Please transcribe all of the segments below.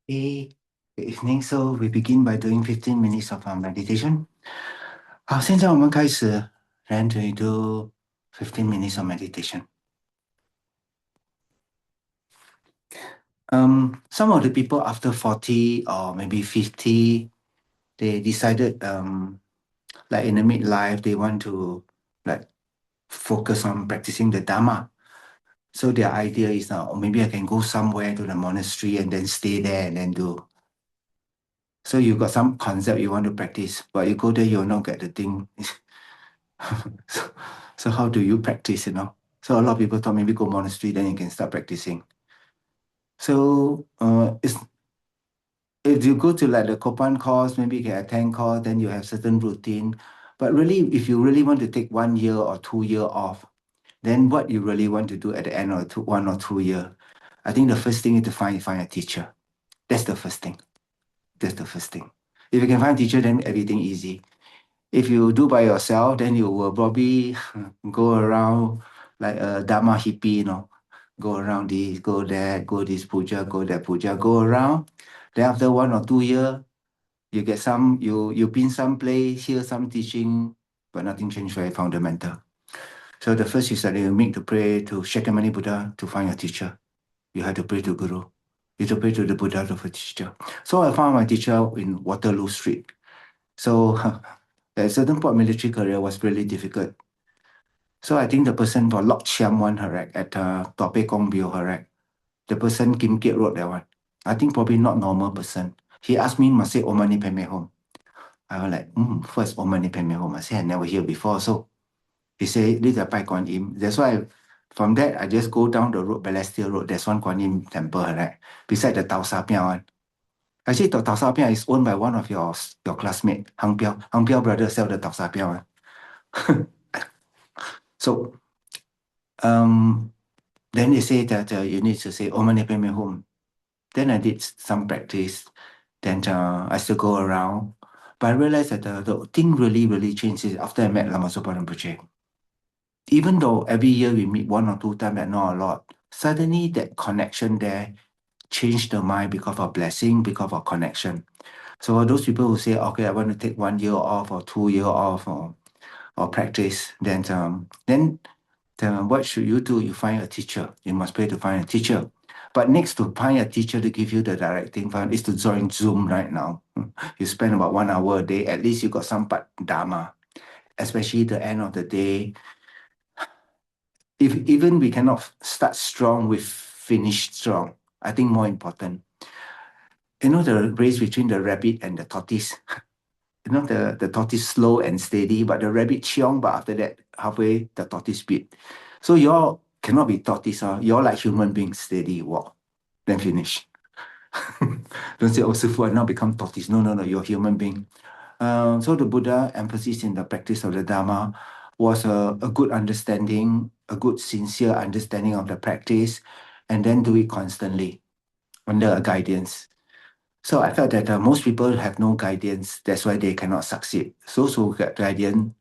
Hey, good evening. So we begin by doing 15 minutes of our meditation. 好，现在我们开始 then we do 15 minutes of meditation. Some of the people after 40 or maybe 50, they decided like in the midlife, they want to like focus on practicing the Dharma. So their idea is now, maybe I can go somewhere to the monastery and then stay there and then do. So you got some concept you want to practice, but you go there, you'll not get the thing. so, so how do you practice, So a lot of people thought maybe go monastery, then you can start practicing. So if you go to like the Kopan course, maybe you can attend course, then you have certain routine. But really, if you really want to take 1 year or 2 year off, then what you really want to do at the end of 1 or 2 year, I think the first thing is to find a teacher. That's the first thing. That's the first thing. If you can find a teacher, then everything easy. If you do by yourself, then you will probably go around like a Dharma hippie, go around this, go that, go this puja, go that puja, go around. Then after 1 or 2 years, you get you been some place, hear some teaching, but nothing changed very fundamental. So the first is that you need to pray to Shakyamuni Buddha to find a teacher. You have to pray to Guru. You have to pray to the Buddha to find a teacher. So I found my teacher in Waterloo Street. So at a certain point, military career was really difficult. So I think the person for Lok Chiam one, correct, at Tua Pek Kong Bio, correct. The person Kim Kiat wrote that one. I think probably not normal person. He asked me, must say Om Mani Padme Hum. I was like, first Om Mani Padme Hum. I said, I never hear before. So he said, this is Pai Kuan Im. That's why from that, I just go down the road, Balestier Road. There's one Kuan Im temple, right? Beside the Tau Sa Piang one. Actually, the Tau Sa Piang is owned by one of your classmates, Hang Piao. Hang Piao brother sell the Tau Sa Piang one. So then they say that you need to say Om Mani Padme Hum. Then I did some practice. Then I still go around. But I realized that the thing really, really changed after I met Lama Soparan Puche. Even though every year we meet 1 or 2 times and not a lot, suddenly that connection there changed the mind because of blessing, because of connection. So those people who say, okay, I want to take 1 year off or 2 year off or practice, then what should you do? You find a teacher. You must pay to find a teacher. But next to find a teacher to give you the directing fund is to join Zoom right now. You spend about 1 hour a day. At least you got some part Dharma. Especially the end of the day. If even we cannot start strong, we finish strong. I think more important. You know the race between the rabbit and the tortoise. The tortoise slow and steady, but the rabbit chiong, but after that, halfway, the tortoise speed. So you all cannot be tortoise. You all like human beings, steady, walk, then finish. Don't say, oh, Sifu, I now become tortoise. No, no, no, you're a human being. So the Buddha emphasis in the practice of the Dharma was a good understanding, a good sincere understanding of the practice, and then do it constantly under a guidance. So I felt that most people have no guidance. That's why they cannot succeed. So get guidance,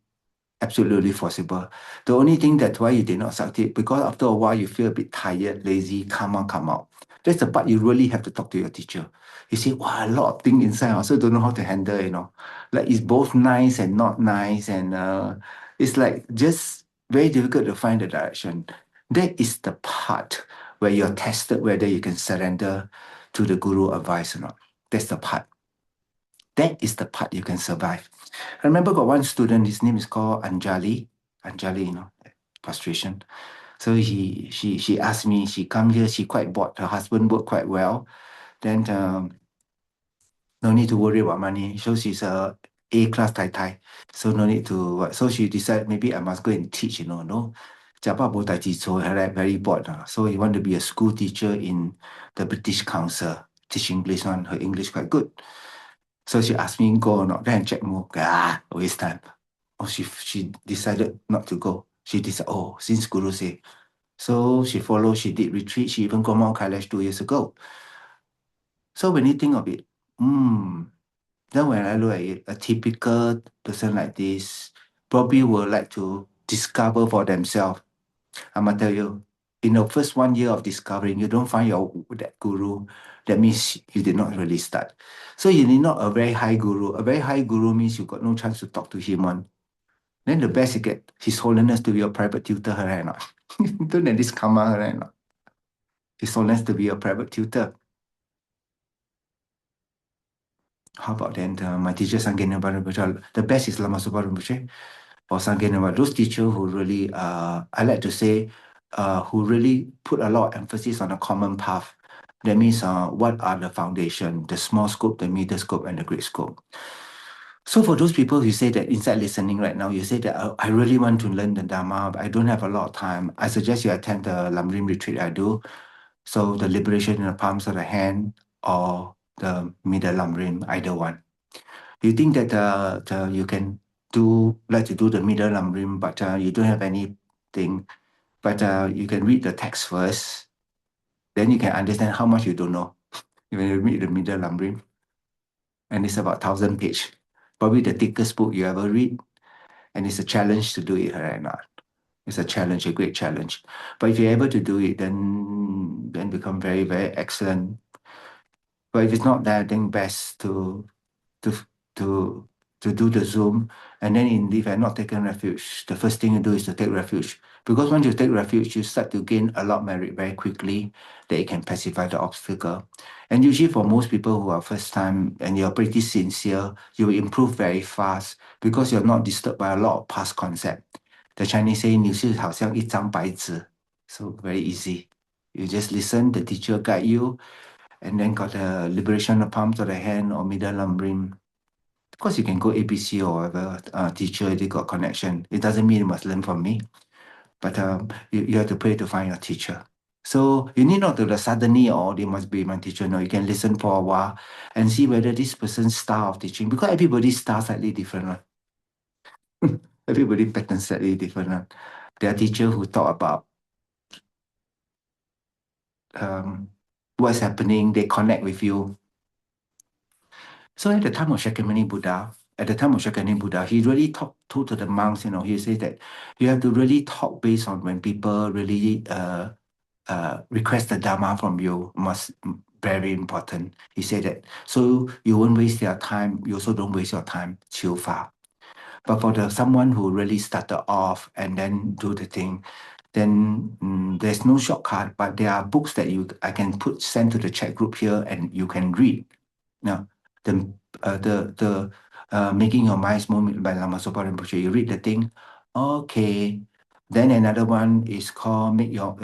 absolutely possible. The only thing that's why you did not succeed, because after a while you feel a bit tired, lazy, come out. That's the part you really have to talk to your teacher. You see, wow, a lot of things inside. I also don't know how to handle. Like it's both nice and not nice. And it's like just very difficult to find the direction. That is the part where you're tested whether you can surrender to the guru advice or not. That's the part. That is the part you can survive. I remember got one student, his name is called Anjali. Anjali, frustration. So she asked me, she come here, she quite bored. Her husband worked quite well. Then no need to worry about money. So she's a A-class Tai Tai. So no need to, so she decided maybe I must go and teach, no. Very bored. So he want to be a school teacher in the British Council, teach English on her English quite good. So she asked me go or not. Then I check more. Waste time. Oh, she decided not to go. She decided, since Guru say. So she followed, she did retreat. She even got Mount Kailash 2 years ago. So when you think of it, then when I look at it, a typical person like this probably would like to discover for themselves. I'm going to tell you, in the first 1 year of discovering, you don't find that guru, that means you did not really start. So you need not a very high guru. A very high guru means you got no chance to talk to him on. Then the best you get His Holiness to be your private tutor, right? Not. Don't let this karma, right? Not. His Holiness to be your private tutor. How about then my teacher Sanggena Barubucha? The best is Lama Subarubucha or Sanggena. Those teachers who really, I like to say, who really put a lot of emphasis on a common path. That means what are the foundation, the small scope, the middle scope, and the great scope. So for those people who say that inside listening right now, you say that I really want to learn the Dharma, but I don't have a lot of time. I suggest you attend the Lamrim retreat I do. So the liberation in the palms of the hand or the middle Lamrim, either one. You think that you can like to do the middle Lamrim, but you don't have anything, but you can read the text first. Then you can understand how much you don't know. When you read the middle Lamrim, and it's about 1,000 page. Probably the thickest book you ever read. And it's a challenge to do it right now. It's a challenge, a great challenge. But if you're able to do it, then become very, very excellent. But if it's not that, then best to to to do the Zoom. And then if you're not taking refuge, the first thing you do is to take refuge. Because once you take refuge, you start to gain a lot of merit very quickly that it can pacify the obstacle. And usually for most people who are first time and you're pretty sincere, you will improve very fast because you're not disturbed by a lot of past concept. The Chinese say 你是好像一张白纸, so very easy. You just listen, the teacher guide you, and then got the liberation of palms of the hand or middle lumbering. Of course, you can go ABC or whatever teacher, they got connection. It doesn't mean you must learn from me, but you have to pray to find your teacher. So you need not to suddenly, or they must be my teacher. No, you can listen for a while and see whether this person's style of teaching, because everybody's style slightly different. Right? Everybody pattern slightly different. Right? There are teachers who talk about what's happening, they connect with you. So at the time of Shakyamuni Buddha, he really talked to the monks, he said that you have to really talk based on when people really request the Dharma from you, very important. He said that. So you won't waste their time, you also don't waste your time, chill far. But for someone who really started off and then do the thing, then there's no shortcut, but there are books that I can send to the chat group here and you can read. Now, the Making Your Mind Smooth by Lama Zopa Rinpoche, you read the thing, okay. Then another one is called Make Your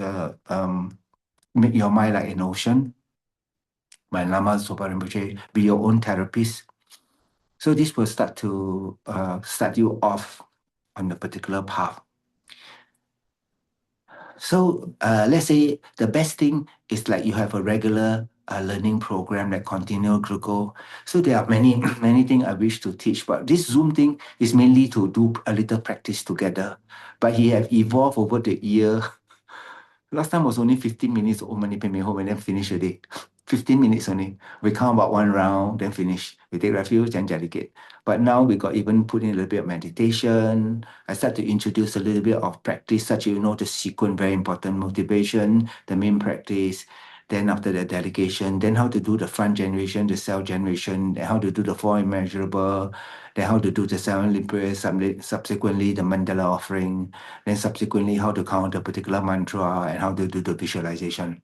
Mind Like an Ocean by Lama Zopa Rinpoche, Be Your Own Therapist. So this will start to start you off on a particular path. So let's say the best thing is like you have a regular learning program that continue to go. So there are many many things I wish to teach, but this Zoom thing is mainly to do a little practice together. But he have evolved over the year. Last time was only 15 minutes, Om Mani Padme Hum, and then finish the day. 15 minutes only. We count about one round, then finish. We take refuge, then dedicate. But now we got even put in a little bit of meditation. I start to introduce a little bit of practice, such the sequence, very important, motivation, the main practice. Then after the dedication, then how to do the front generation, the self generation, then how to do the four immeasurable, then how to do the seven prayers, subsequently the mandala offering, then subsequently how to count the particular mantra and how to do the visualization.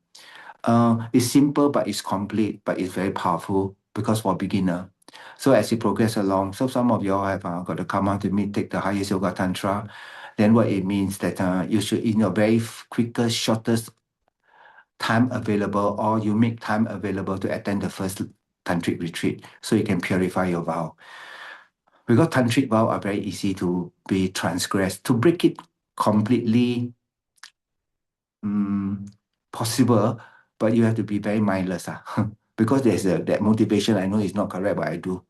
It's simple, but it's complete, but it's very powerful because for beginner. So as you progress along, so some of you all have got to come out to me, take the highest yoga tantra. Then what it means that you should, in your very quickest, shortest time available, or you make time available to attend the first tantric retreat, so you can purify your vow. Because tantric vow are very easy to be transgressed. To break it completely possible, but you have to be very mindless. Because there's that motivation. I know it's not correct, but I do.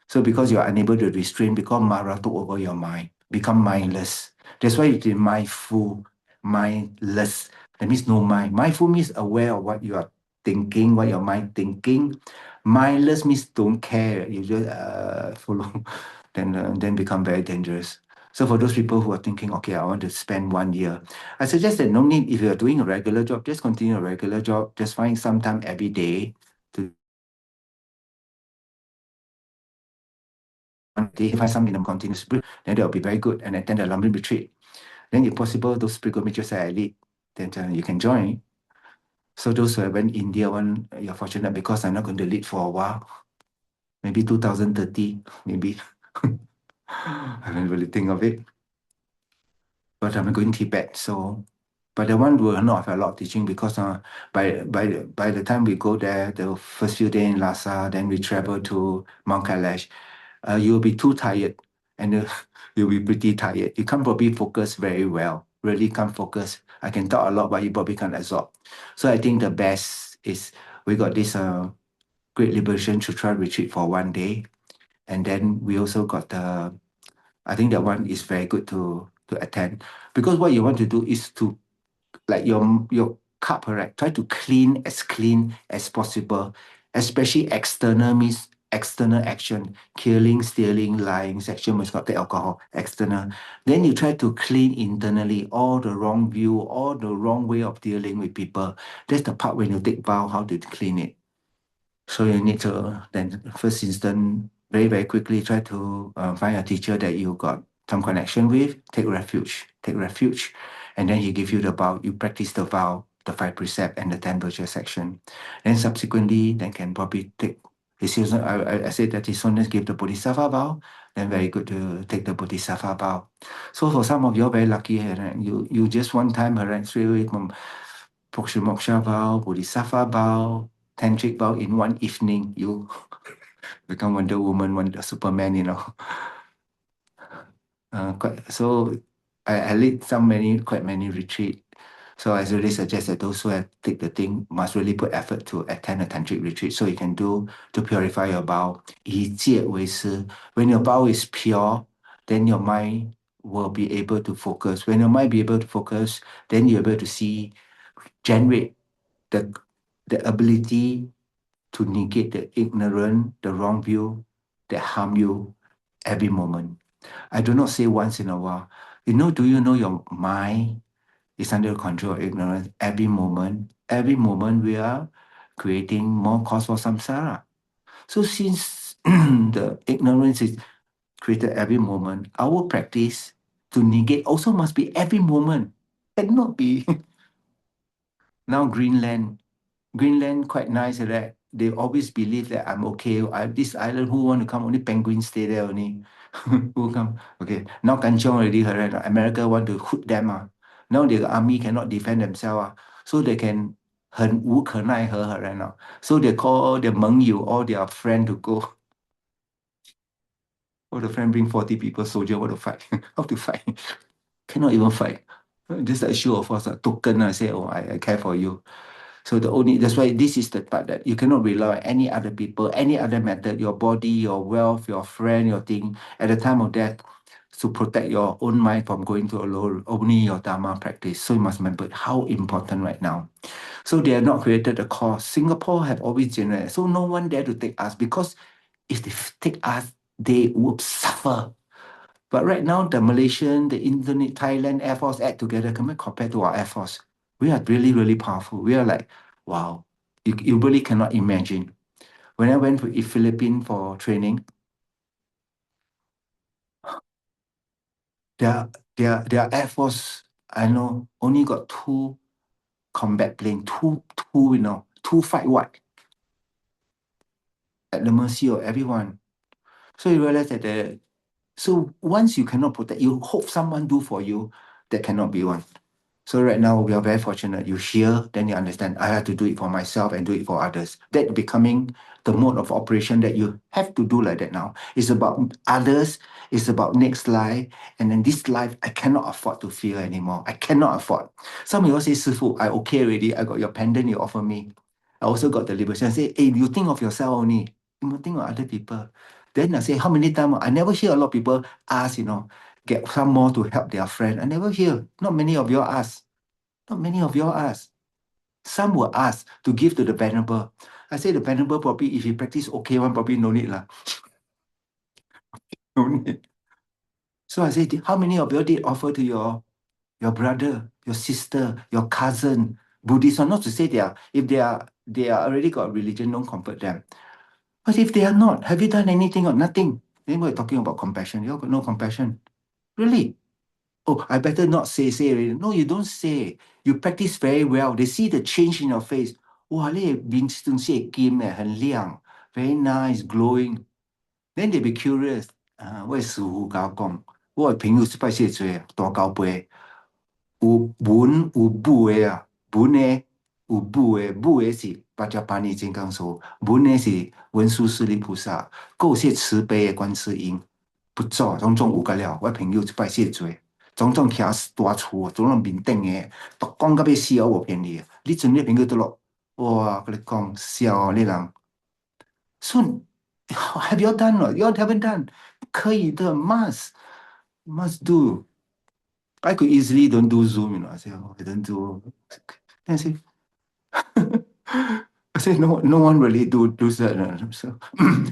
So because you're unable to restrain, because Mara took over your mind, become mindless. That's why it's mindful, mindless. That means no mind. Mindful means aware of what you are thinking, what your mind thinking. Mindless means don't care. You just follow, then become very dangerous. So for those people who are thinking, okay, I want to spend 1 year, I suggest that no need, if you're doing a regular job, just continue a regular job, just find some time every day to find some minimum continuous break, then that will be very good. And attend the London retreat. Then if possible, those pilgrimages that I lead, then you can join. So those who went India one, you're fortunate because I'm not going to lead for a while. Maybe 2030, maybe. I haven't really think of it. But I'm going Tibet, so but the one will not have a lot of teaching because by the time we go there, the first few days in Lhasa, then we travel to Mount Kailash, you'll be too tired and you'll be pretty tired. You can't probably focus very well. Really can't focus. I can talk a lot, but you probably can't absorb. So I think the best is we got this Great Liberation Sutra retreat for 1 day, and then we also got the. I think that one is very good to attend because what you want to do is to like your cup, right? Try to clean as possible, especially external means external action, killing, stealing, lying, sexual misconduct, alcohol, external. Then you try to clean internally all the wrong view, all the wrong way of dealing with people. That's the part when you take vow, how to clean it. So you need to then first instance very quickly try to find a teacher that you got some connection with. Take refuge, and then he give you the vow. You practice the vow, the 5 precept, and the 10 virtue section. Then subsequently, then can probably take. I said that his soon give the Bodhisattva vow. Then very good to take the Bodhisattva vow. So for some of you, very lucky, right? You just one time, right, straight away from Moksha vow, Bodhisattva vow, tantric vow in one evening, you become Wonder Woman, Wonder Superman, you know. So I lead quite many retreat. So I really suggest that those who have take the thing must really put effort to attend a tantric retreat. So you can do to purify your bowel. 以戒为师. When your bowel is pure, then your mind will be able to focus. When your mind be able to focus, then you're able to see, generate the ability to negate the ignorant, the wrong view that harm you every moment. I do not say once in a while. Do you know your mind is under control of ignorance every moment? Every moment we are creating more cause for samsara. So since the ignorance is created every moment, our practice to negate also must be every moment. Cannot be now Greenland quite nice, right? They always believe that I'm okay. This island, who want to come? Only penguins stay there only. Who come? Okay. Now kanchiong already, right? America want to shoot them. Now the army cannot defend themselves. So they can 很无可奈何 right now. So they call all their 盟友, all their friend to go. All the friend bring 40 people, soldier, want to fight. How to fight? Cannot even fight. Just a show of force, a token. I say, oh, I care for you. So that's why this is the part that you cannot rely on any other people, any other method, your body, your wealth, your friend, your thing, at the time of death, to protect your own mind from going to a low, only your Dharma practice. So you must remember how important right now. So they have not created a cause. Singapore have always generated. So no one dare to take us because if they take us, they would suffer. But right now, the Malaysian, the Indonesian, Thailand Air Force add together, compared to our Air Force, we are really powerful. We are like, wow, you really cannot imagine. When I went to the Philippines for training, their Air Force, I know, only got 2 combat plane, two fight what? At the mercy of everyone. So you realize that so once you cannot protect, you hope someone do for you, that cannot be one. So right now we are very fortunate. You hear, then you understand. I have to do it for myself and do it for others. That becoming the mode of operation that you have to do like that now. It's about others. It's about next life. And then this life, I cannot afford to fear anymore. I cannot afford. Some of you say, Sifu, I okay already. I got your pendant you offer me. I also got the liberation. I say, hey, you think of yourself only. You don't think of other people. Then I say, how many times? I never hear a lot of people ask, get some more to help their friend. I never hear. Not many of you ask. Not many of you ask. Some will ask to give to the venerable. I say the venerable probably, if he practice okay one, probably no need lah. No need. So I said, how many of you did offer to your brother, your sister, your cousin, Buddhist? Or not to say if they are already got religion, don't convert them. But if they are not, have you done anything or nothing? Then we're talking about compassion. You got no compassion. Really? Oh, I better not say already. No, you don't say. You practice very well. They see the change in your face. Wow, 你的面上是金诶，很亮 very nice, glowing. Then they be curious. 我的师傅甲我讲，我的朋友是拜谢做大交杯，有文有武的啊，文的有武的，武的是八加八逆金刚手，文的是文殊师利菩萨，够些慈悲的观世音，不做种种有个了，我朋友就拜谢做。种种徛大厝，种种面顶的，都讲到要死，我骗你。你阵你朋友倒落，哇，跟你讲笑你人。So have you done or you haven't done？可以的，must do。I could easily don't do Zoom. I say, oh, I don't do. Then I say, I say no one really do that. So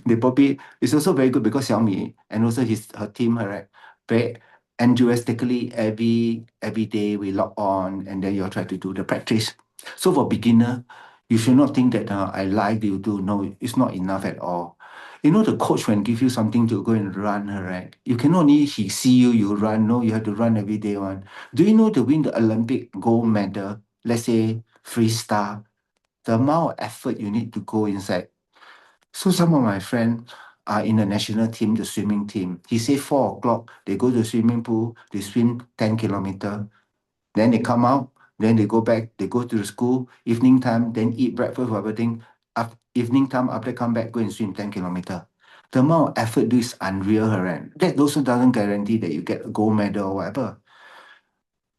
they probably it's also very good because Xiaomi and also her team, right? Very enthusiastically every day we log on and then you try to do the practice. So for beginner, you should not think that I like you do. No, it's not enough at all. You know the coach when give you something to go and run, right? You cannot only he see you run. No, you have to run every day one. Do you know to win the Olympic gold medal? Let's say freestyle the amount of effort you need to go inside. So some of my friends are in the national team, the swimming team. He say 4 o'clock, they go to the swimming pool, they swim 10 kilometer. Then they come out, then they go back, they go to the school, evening time, then eat breakfast or everything. Evening time, after come back, go and swim 10 kilometer. The amount of effort do is unreal, right? That also doesn't guarantee that you get a gold medal or whatever.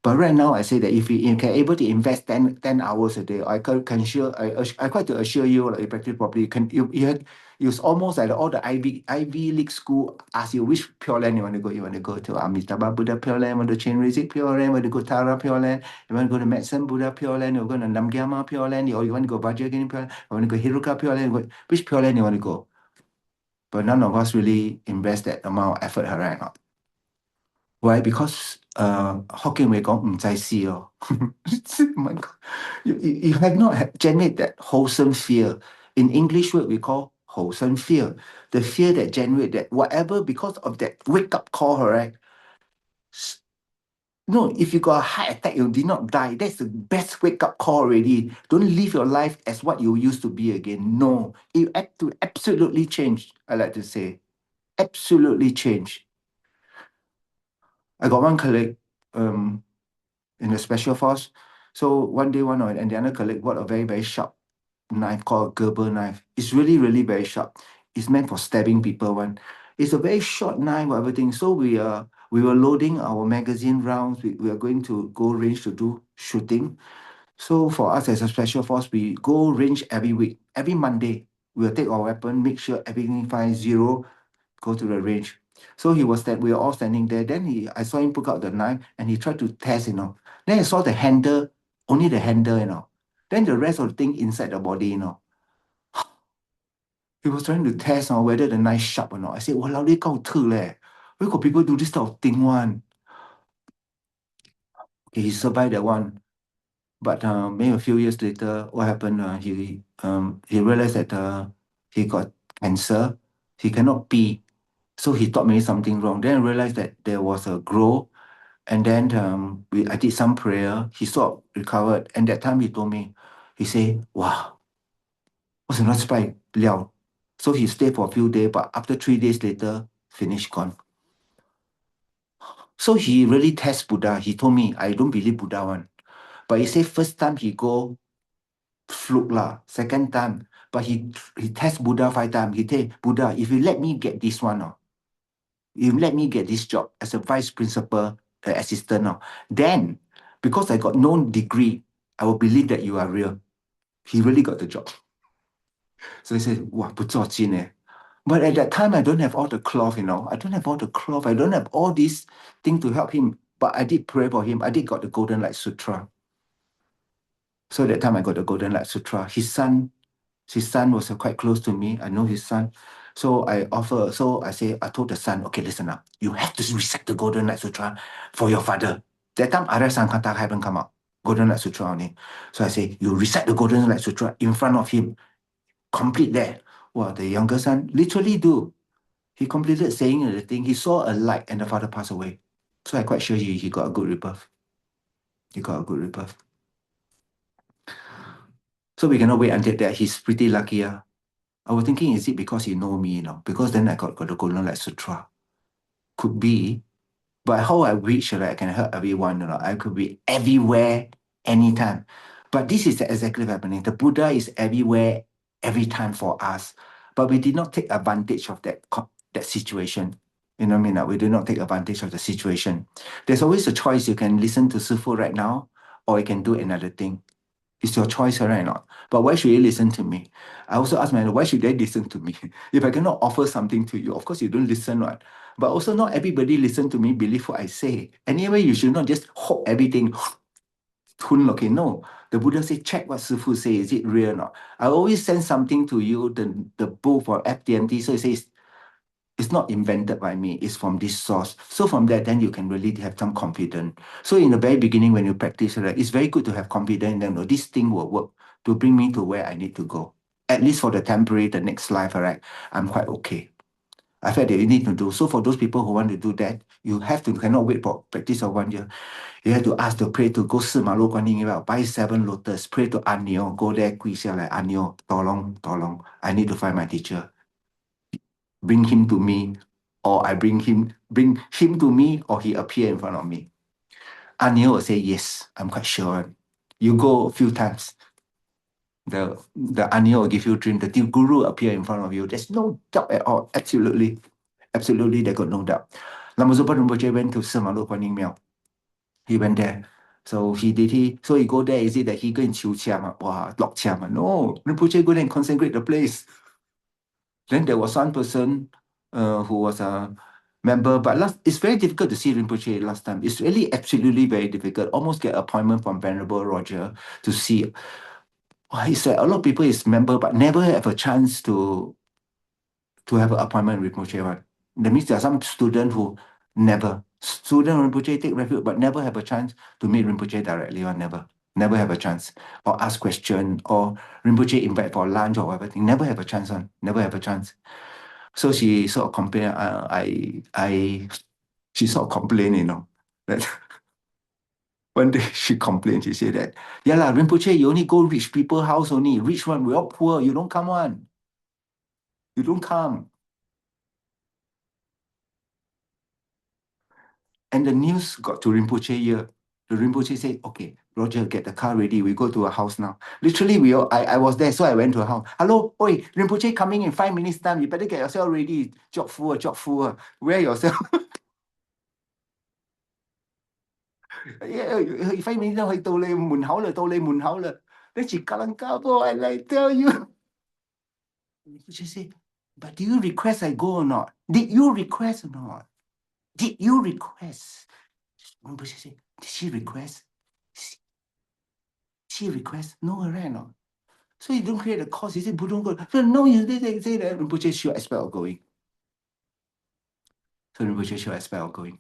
But right now, I say that if you can able to invest 10 hours a day, I quite to assure you, like, you practice properly, it's almost like all the Ivy League school ask you which Pure Land you want to go. You want to go to Amitabha Buddha Pure Land, want to Chain Rizik Pure Land, want to go Tara Pure Land, you want to go to Medicine Buddha Pure Land, you want to go to Namgyama Pure Land, or you want to go Vajrayana Pure Land, you want to go Hiruka Pure Land, which Pure Land you want to go? But none of us really invest that amount of effort, right? Why? Because Hokkien we 講唔制事哦。My God. You have not generate that wholesome fear. In English word we call wholesome fear. The fear that generate that whatever because of that wake up call, right? No, if you got a heart attack, you did not die. That's the best wake up call already. Don't live your life as what you used to be again. No, you have to absolutely change. I like to say, absolutely change. I got one colleague in the special force. So one day, and the other colleague bought a very, very sharp knife called a Gerber knife. It's really, really very sharp. It's meant for stabbing people. It's a very short knife or everything. So we were loading our magazine rounds. We are going to go range to do shooting. So for us as a special force, we go range every week. Every Monday, we'll take our weapon, make sure everything fine, zero, go to the range. So we were all standing there. Then I saw him pick out the knife and he tried to test, Then I saw the handle, only the handle, Then the rest of the thing inside the body, He was trying to test whether the knife sharp or not. I said, wow, they got leh. Where got people do this type of thing one? Okay, he survived that one. But maybe a few years later, what happened? He realized that he got cancer. He cannot pee. So he thought maybe something wrong. Then I realized that there was a growth. And then I did some prayer. He sort of recovered. And that time he told me, he said, wow, what's not spike? Liao. So he stayed for a few days, but after 3 days later, finished, gone. So he really tests Buddha. He told me, I don't believe Buddha one. But he said first time he go fluke lah. Second time, but he tests Buddha 5 times. He say, Buddha, if you let me get this one, you let me get this job as a vice principal assistant, then because I got no degree, I will believe that you are real. He really got the job. So he said, wow, 不错劲 eh. But at that time, I don't have all the cloth, I don't have all the cloth. I don't have all these things to help him. But I did pray for him. I did got the Golden Light Sutra. So that time I got the Golden Light Sutra. His son was quite close to me. I know his son. So I say, I told the son, okay, listen up. You have to recite the Golden Light Sutra for your father. That time Arya Sankata haven't come out. Golden Light Sutra only. So I say, you recite the Golden Light Sutra in front of him. Complete that. Well, the younger son literally do. He completed saying the thing. He saw a light and the father passed away. So I'm quite sure he got a good rebirth. He got a good rebirth. So we cannot wait until that. He's pretty lucky. I was thinking, is it because he know me, Because then I got the Golden Light Sutra. Could be. But how I wish that I can help everyone, I could be everywhere, anytime. But this is exactly happening. The Buddha is everywhere, every time for us. But we did not take advantage of that situation. You know what I mean? We do not take advantage of the situation. There's always a choice. You can listen to Sifu right now, or you can do another thing. It's your choice, right or not? But why should you listen to me? I also ask myself, why should they listen to me? If I cannot offer something to you, of course you don't listen, right? But also not everybody listen to me, believe what I say. Anyway, you should not just hope everything. Okay, no. The Buddha said, check what Sifu say. Is it real or not? I always send something to you, the book for FTMT. So it says, it's not invented by me. It's from this source. So from that, then you can really have some confidence. So in the very beginning, when you practice, right, it's very good to have confidence that this thing will work to bring me to where I need to go. At least for the temporary, the next life, all right, I'm quite okay. I felt that you need to do. So for those people who want to do that, you cannot wait for practice of 1 year. You have to ask to pray to go 四马路 Guanyin, buy 7 lotus, pray to Anyo, go there, 跪下来, Anyo, tolong, tolong. I need to find my teacher. Bring him to me, or I bring him to me, or he appear in front of me. Anil will say, yes, I'm quite sure. You go a few times, the Anil will give you a dream. The guru appear in front of you. There's no doubt at all. Absolutely. Absolutely, they got no doubt. Lama Zopa Rinpoche went to Semalu Kuan Miao. He went there. So he go there, is it that he go and chiu chiam? Wow, lock chiam. No, Rinpoche go there and consecrate the place. Then there was one person who was a member, but it's very difficult to see Rinpoche last time. It's really absolutely very difficult. Almost get appointment from Venerable Roger to see. He said a lot of people is member, but never have a chance to have an appointment with Rinpoche. Right? That means there are some students who student Rinpoche take refuge, but never have a chance to meet Rinpoche directly, or never have a chance, or ask question, or Rinpoche invite for lunch or whatever thing. Never have a chance on, never have a chance. So she sort of complained, she sort of complained, that one day she complained, she said that, yeah lah, Rinpoche, you only go rich people house only, rich one, we all poor, you don't come on. You don't come. And the news got to Rinpoche ear. The Rinpoche said, okay, Roger, get the car ready. We go to a house now. Literally, I was there, so I went to a house. Hello, oi, Rinpoche coming in 5 minutes time. You better get yourself ready. Job full. Wear yourself. Yeah, 5 minutes後去到你門口啦，到你門口啦。你住格楞加坡，and I tell you. Rinpoche said, but do you request I go or not? Did you request or not? Did you request? Rinpoche said, did she request? She request? No, right? No. So you don't create a cause. You say, Buddha, go. So no, you say that Rinpoche sure expect of going. So Rinpoche sure expect of going.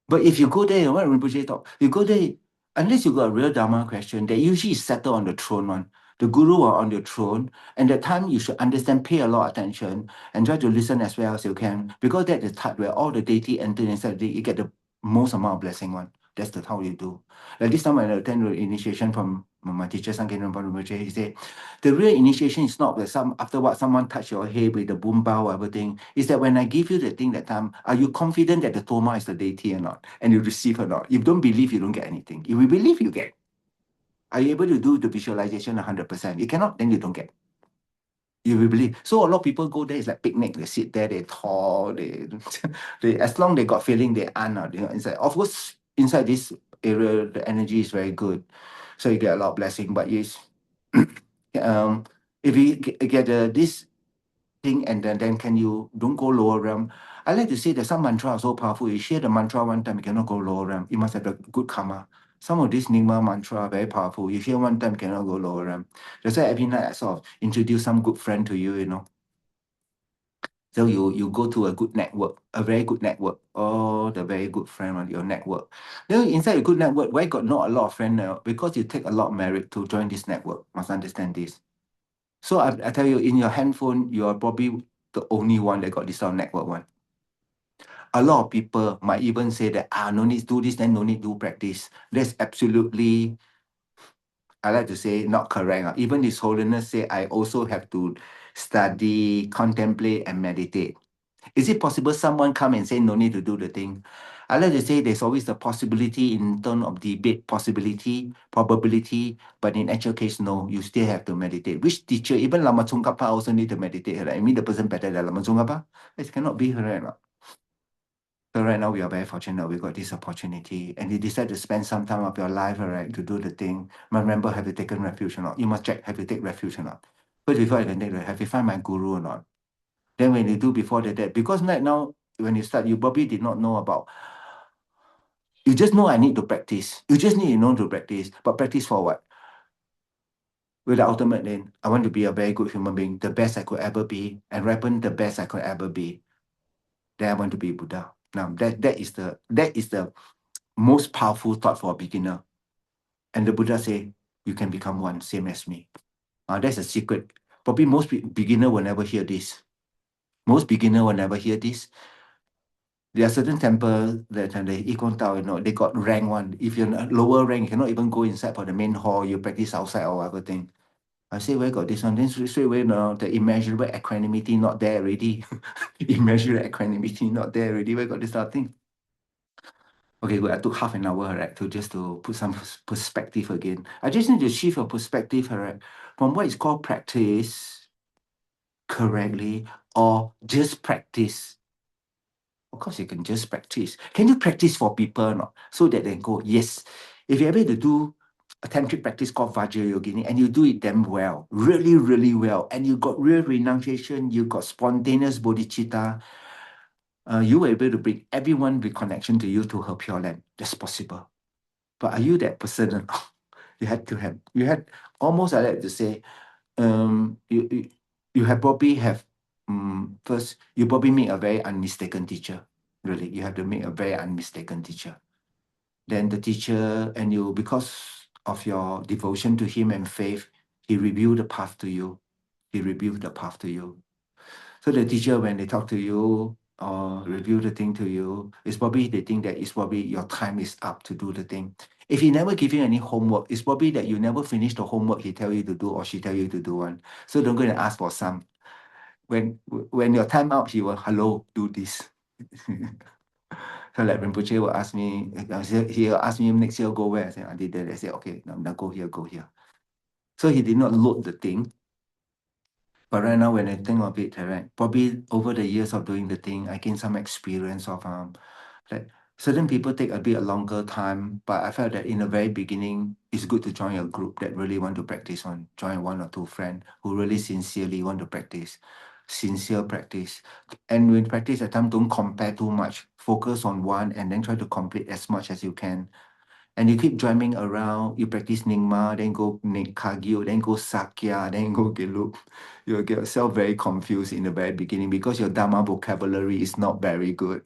But if you go there, what Rinpoche talk? You go there, unless you got a real Dharma question, they usually settle on the throne one. The guru are on the throne, and that time you should understand, pay a lot of attention, and try to listen as well as you can, because that's the type where all the deity enter inside, you get the most amount of blessing one. That's how you do. Like this time when I attend the initiation from my teacher, Sankei Rinpoche, he said, the real initiation is not that afterwards someone touch your head with the boom bow or everything. Is that when I give you the thing that time, are you confident that the Toma is the deity or not? And you receive or not? If you don't believe, you don't get anything. If you believe, you get. Are you able to do the visualization 100%? You cannot, then you don't get. You will believe. So a lot of people go there, it's like picnic. They sit there, they talk, they as long they got feeling, they are, inside. Of course, inside this area, the energy is very good. So you get a lot of blessing. But yes, if you get this thing, and then can you don't go lower realm? I like to say that some mantra are so powerful. You share the mantra one time, you cannot go lower realm. You must have the good karma. Some of these Nigma mantra are very powerful. You hear one time, cannot go lower realm. That's why every night I sort of introduce some good friend to you. So you go to a good network, a very good network, oh, the very good friend on your network. Then inside a good network, why got not a lot of friends now? Because you take a lot of merit to join this network. Must understand this. So I tell you, in your handphone, you are probably the only one that got this sort of network one. A lot of people might even say that, no need to do this, then no need to do practice. That's absolutely, I like to say, not correct. Even His Holiness say, I also have to study, contemplate, and meditate. Is it possible someone come and say no need to do the thing? I like to say there's always the possibility in terms of debate, possibility, probability, but in actual case, no, you still have to meditate. Which teacher, even Lama Tsongkhapa also need to meditate, right? I mean the person better than Lama Tsongkhapa? It cannot be, right? So right now we are very fortunate we got this opportunity and you decide to spend some time of your life, right, to do the thing. Remember, have you taken refuge or not? You must check, have you taken refuge or not? But before I can take have you find my guru or not? Then when you do before that, because right now, when you start, you probably did not know about, you just know I need to practice. You just need to know to practice. But practice for what? With the ultimate end, I want to be a very good human being, the best I could ever be, and ripen the best I could ever be. Then I want to be Buddha. Now that is the most powerful thought for a beginner. And the Buddha say, you can become one, same as me. That's a secret. Probably most beginner will never hear this. Most beginner will never hear this. There are certain temples that the Ikon Tao, they got rank one. If you're lower rank, you cannot even go inside for the main hall. You practice outside or whatever thing. I say, where got this one? Then straight away, the immeasurable equanimity not there already. Immeasurable equanimity not there already. Where got this other thing? Okay, good. I took half an hour, right, to just to put some perspective again. I just need to shift your perspective, right, from what is called practice correctly or just practice. Of course, you can just practice. Can you practice for people or not? So that they go, yes. If you're able to do a tantric practice called Vajra Yogini and you do it damn well, really, really well, and you got real renunciation, you got spontaneous bodhicitta, you were able to bring everyone with connection to you to her pure land. That's possible. But are you that person? You had almost, I like to say, you have probably have, first, you probably make a very unmistaken teacher. Really, you have to make a very unmistaken teacher. Then the teacher, and you, because of your devotion to him and faith, he revealed the path to you. He revealed the path to you. So the teacher, when they talk to you or review the thing to you, it's probably they think that it's probably your time is up to do the thing. If he never give you any homework, it's probably that you never finish the homework he tell you to do or she tell you to do one. So don't go and ask for some. When your time up, he will, hello, do this. So like Rinpoche will ask me, he'll ask me next year go where? I say, I did that. I say, okay, now go here, go here. So he did not load the thing. But right now, when I think of it, right, probably over the years of doing the thing, I gained some experience of that certain people take a bit longer time, but I felt that in the very beginning, it's good to join a group that really want to practice on. Join one or two friends who really sincerely want to practice. Sincere practice. And when practice at time, don't compare too much. Focus on one and then try to complete as much as you can. And you keep drumming around, you practice Nyingma, then go Kagyu, then go Sakya, then go Gelug. You'll get yourself very confused in the very beginning because your Dharma vocabulary is not very good.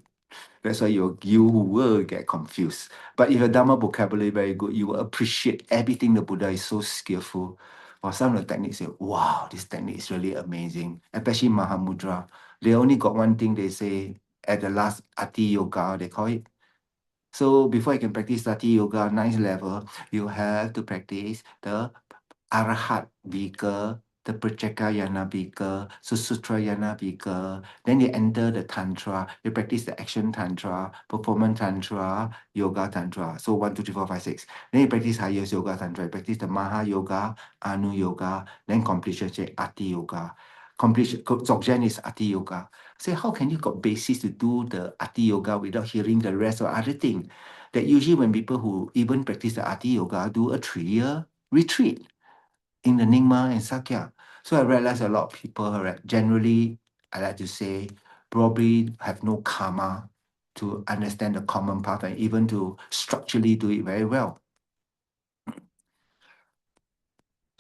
That's why you will get confused. But if your Dharma vocabulary very good, you will appreciate everything the Buddha is so skillful. Or some of the techniques say, wow, this technique is really amazing. Especially Mahamudra. They only got one thing they say at the last Ati Yoga, they call it. So before you can practice Sati Yoga, nice level, you have to practice the Arahat vehicle, the Pratyekayana vehicle, Susutrayana vehicle. Then you enter the Tantra. You practice the action Tantra, performance Tantra, Yoga Tantra. So 1, 2, 3, 4, 5, 6. Then you practice highest Yoga Tantra. You practice the Maha Yoga, Anu Yoga, then completion say Ati Yoga. Completion, Dzogchen is Ati Yoga. Say, how can you got basis to do the Ati Yoga without hearing the rest of other thing? That usually when people who even practice the Ati Yoga do a 3-year retreat in the Nyingma and Sakya. So I realized a lot of people, right, generally, I like to say, probably have no karma to understand the common path and even to structurally do it very well.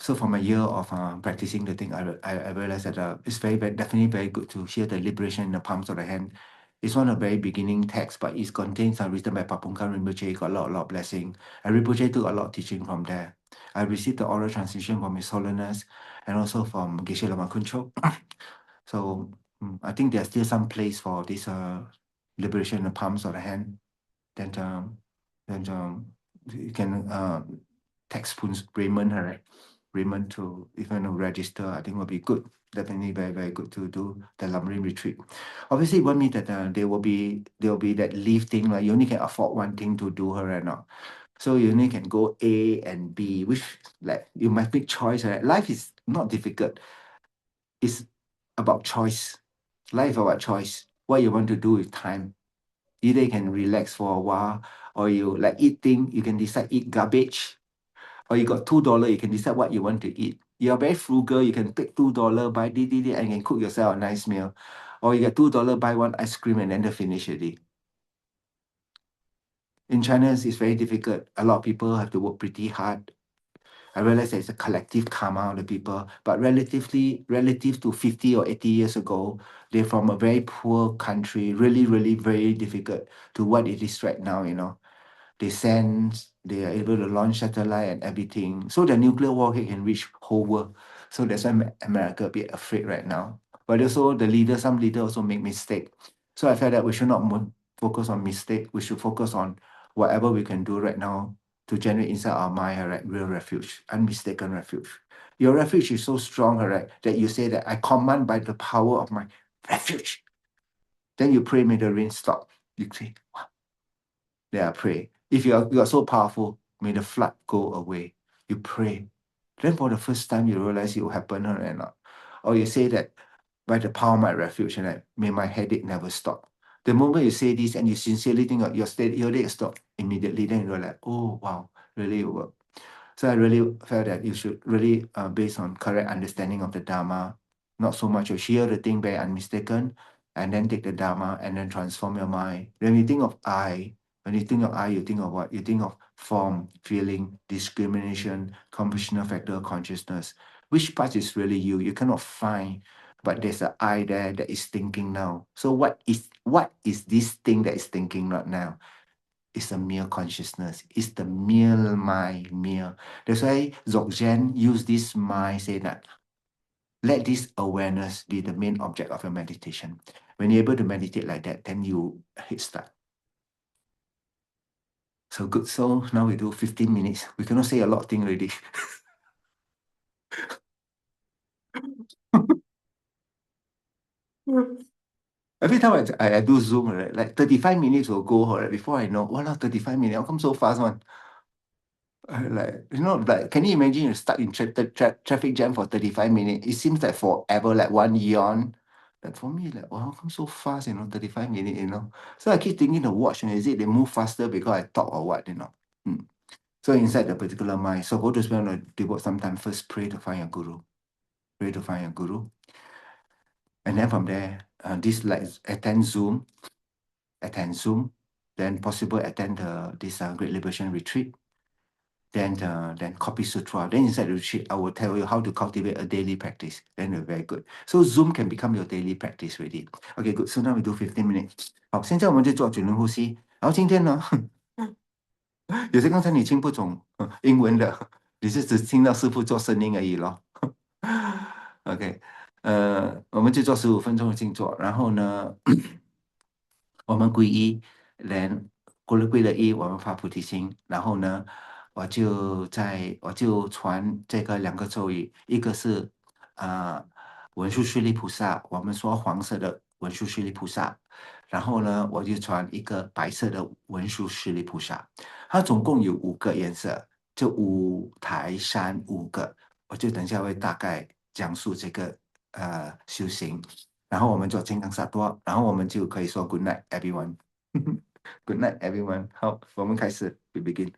So from a year of practicing the thing, I realized that it's definitely very good to hear the liberation in the palms of the hand. It's one of the very beginning text, but it contains written by Papungka Rinpoche, got a lot of blessing. And Rinpoche took a lot of teaching from there. I received the oral translation from His Holiness and also from Geshe Lama Kuncho. So I think there's still some place for this liberation in the palms of the hand. Then, you can text Raymond, right? Raymond to even register, I think will be good. Definitely very, very good to do the Lamrim retreat. Obviously, it won't mean that there will be that leave thing, like you only can afford one thing to do her right now. So you only can go A and B, which like you might make choice, right? Life is not difficult. It's about choice. Life is about choice. What you want to do with time. Either you can relax for a while, or you like eating, you can decide eat garbage, or you got $2, you can decide what you want to eat. You're very frugal, you can take $2, buy this, and you can cook yourself a nice meal. Or you get $2, buy one ice cream, and then they finish already. In China, it's very difficult. A lot of people have to work pretty hard. I realize that it's a collective karma of the people, but relative to 50 or 80 years ago, they're from a very poor country, really, really very difficult to what it is right now, they are able to launch satellite and everything. So the nuclear warhead can reach whole world. So that's why America a bit afraid right now. But also some leaders also make mistake. So I felt that we should not focus on mistake. We should focus on whatever we can do right now to generate inside our mind, right, real refuge, unmistaken refuge. Your refuge is so strong, right, that you say that I command by the power of my refuge. Then you pray, may the rain stop. You say, then I pray. If you are so powerful, may the flood go away. You pray. Then for the first time you realize it will happen or not. Or you say that by the power of my refuge, and may my headache never stop. The moment you say this and you sincerely think of your leg stop immediately, then you're like, oh wow, really it worked. So I really felt that you should really, based on correct understanding of the Dharma, not so much you hear the thing very unmistaken, and then take the Dharma and then transform your mind. When you think of I, you think of what? You think of form, feeling, discrimination, compositional factor, consciousness. Which part is really you? You cannot find, but there's an I there that is thinking now. So what is this thing that is thinking right now? Is a mere consciousness. It's the mere mind, mere. That's why Dzogchen use this mind, say that let this awareness be the main object of your meditation. When you're able to meditate like that, then you hit start. So good. So now we do 15 minutes. We cannot say a lot of things already. Every time I do Zoom, right, like 35 minutes will go, right, before I know, wow, 35 minutes, how come so fast one? Like, can you imagine you're stuck in traffic jam for 35 minutes? It seems like forever, like one yawn. But for me, like, wow, how come so fast, 35 minutes. So I keep thinking the watch, is it they move faster because I talk or what? Hmm. So inside the particular mind, so go to spend to devote some time first, pray to find a guru. Pray to find a guru. And then from there, this like attend Zoom, then possible attend this Great Liberation Retreat. Then copy sutra. Then inside the retreat, I will tell you how to cultivate a daily practice. Then you're very good. So Zoom can become your daily practice already. Okay, good. So now we do 15 minutes. 好，现在我们就做9轮呼吸。然后今天呢，有些刚才你听不懂英文的，你是只听到师傅做声音而已咯。OK，我们就做15分钟的静坐，然后呢，我们皈依，连皈了依，我们发菩提心，然后呢，我就传这个2个咒语，一个是文殊师利菩萨，我们说黄色的文殊师利菩萨，然后呢，我就传一个白色的文殊师利菩萨，它总共有5个颜色，就五台山5个，我就等一下会大概讲述这个修行。然后我们做健康洒脱，然后我们就可以说 Good night everyone。Good night everyone。好，我们开始，we begin。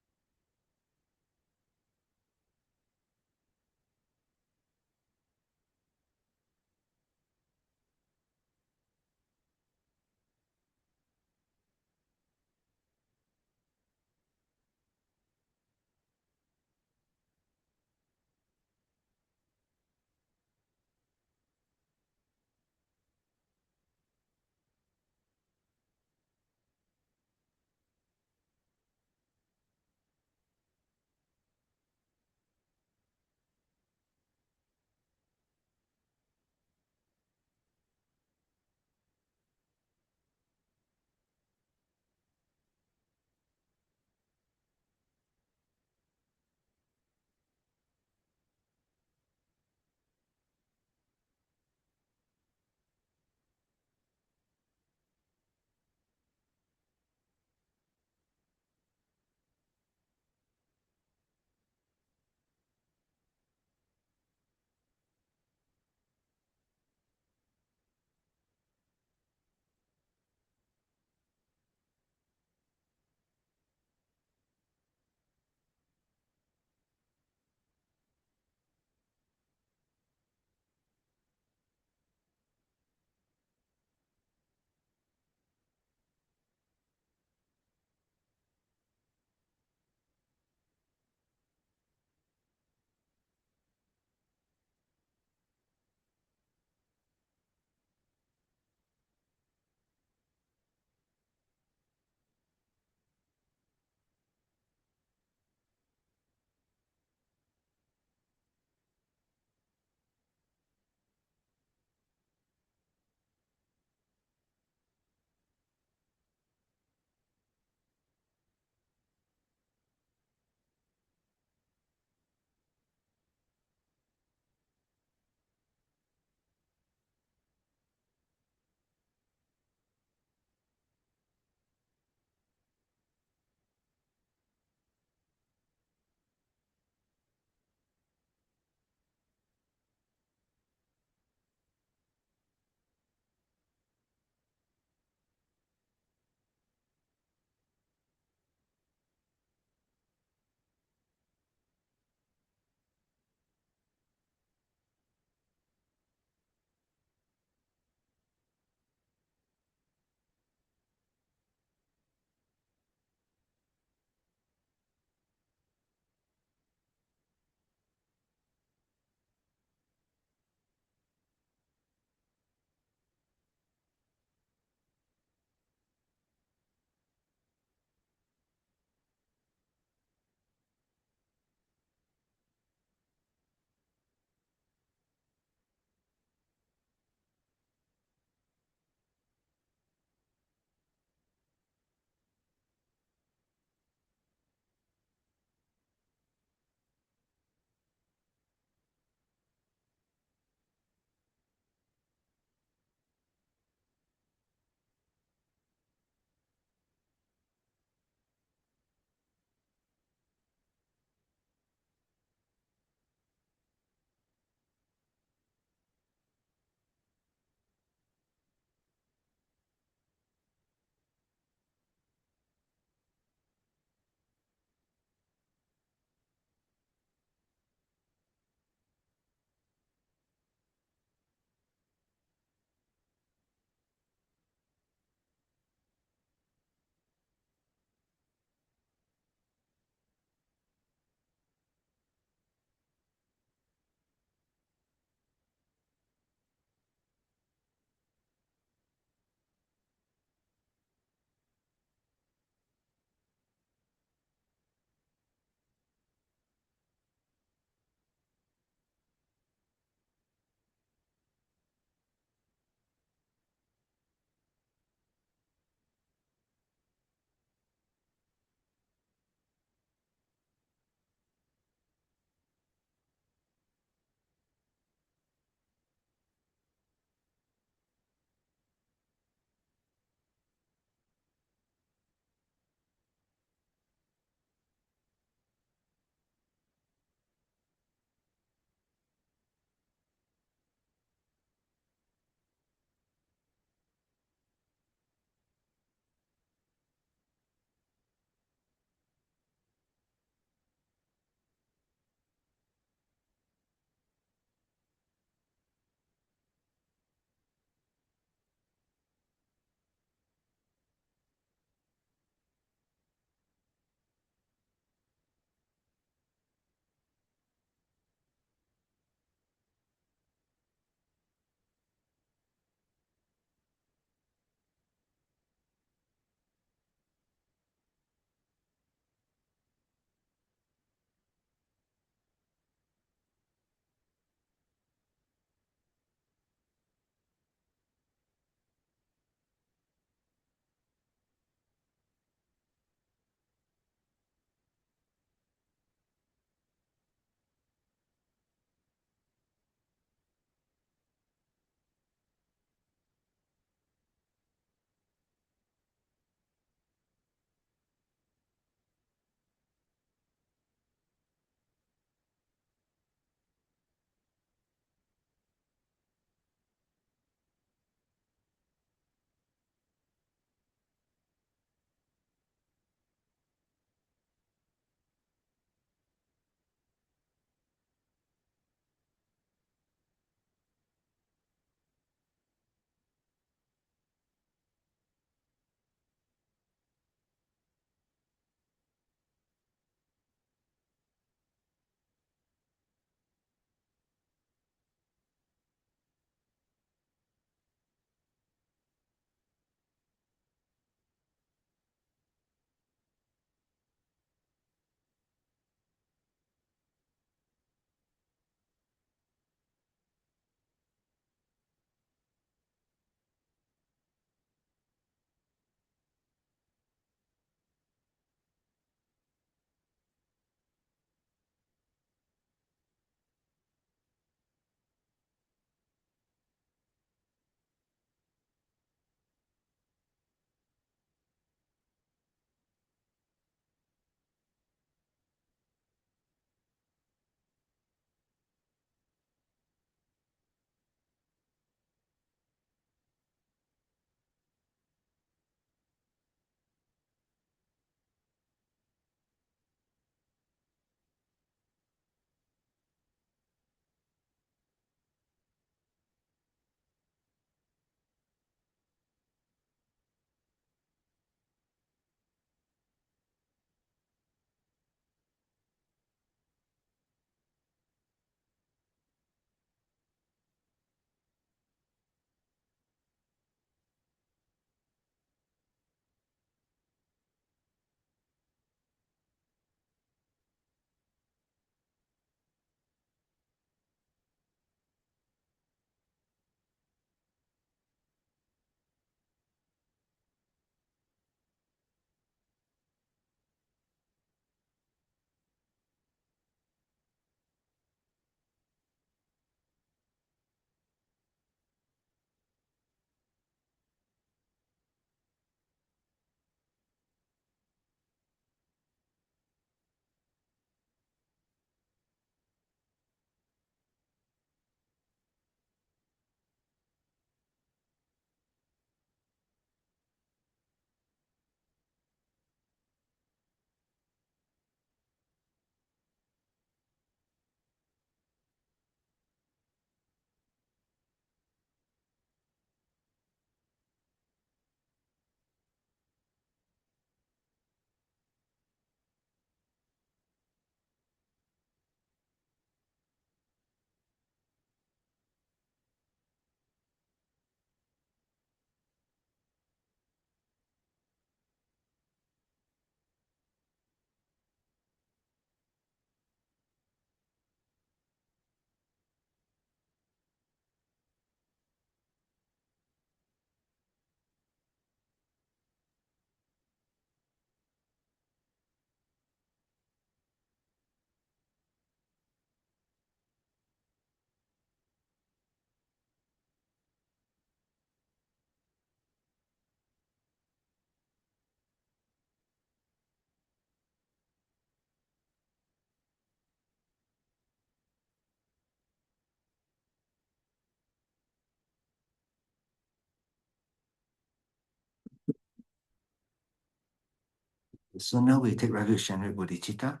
So now we take refuge in bodhicitta.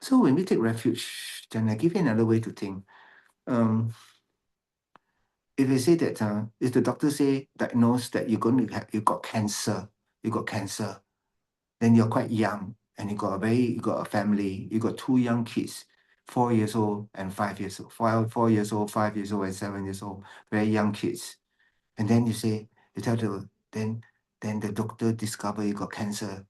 So when we take refuge, then I give you another way to think. If they say that, if the doctor say diagnose that you got cancer, then you're quite young and you got a family, you got two young kids, 4 years old and 5 years old, 4 years old, 5 years old, and 7 years old, very young kids. And then you tell then the doctor discover you got cancer.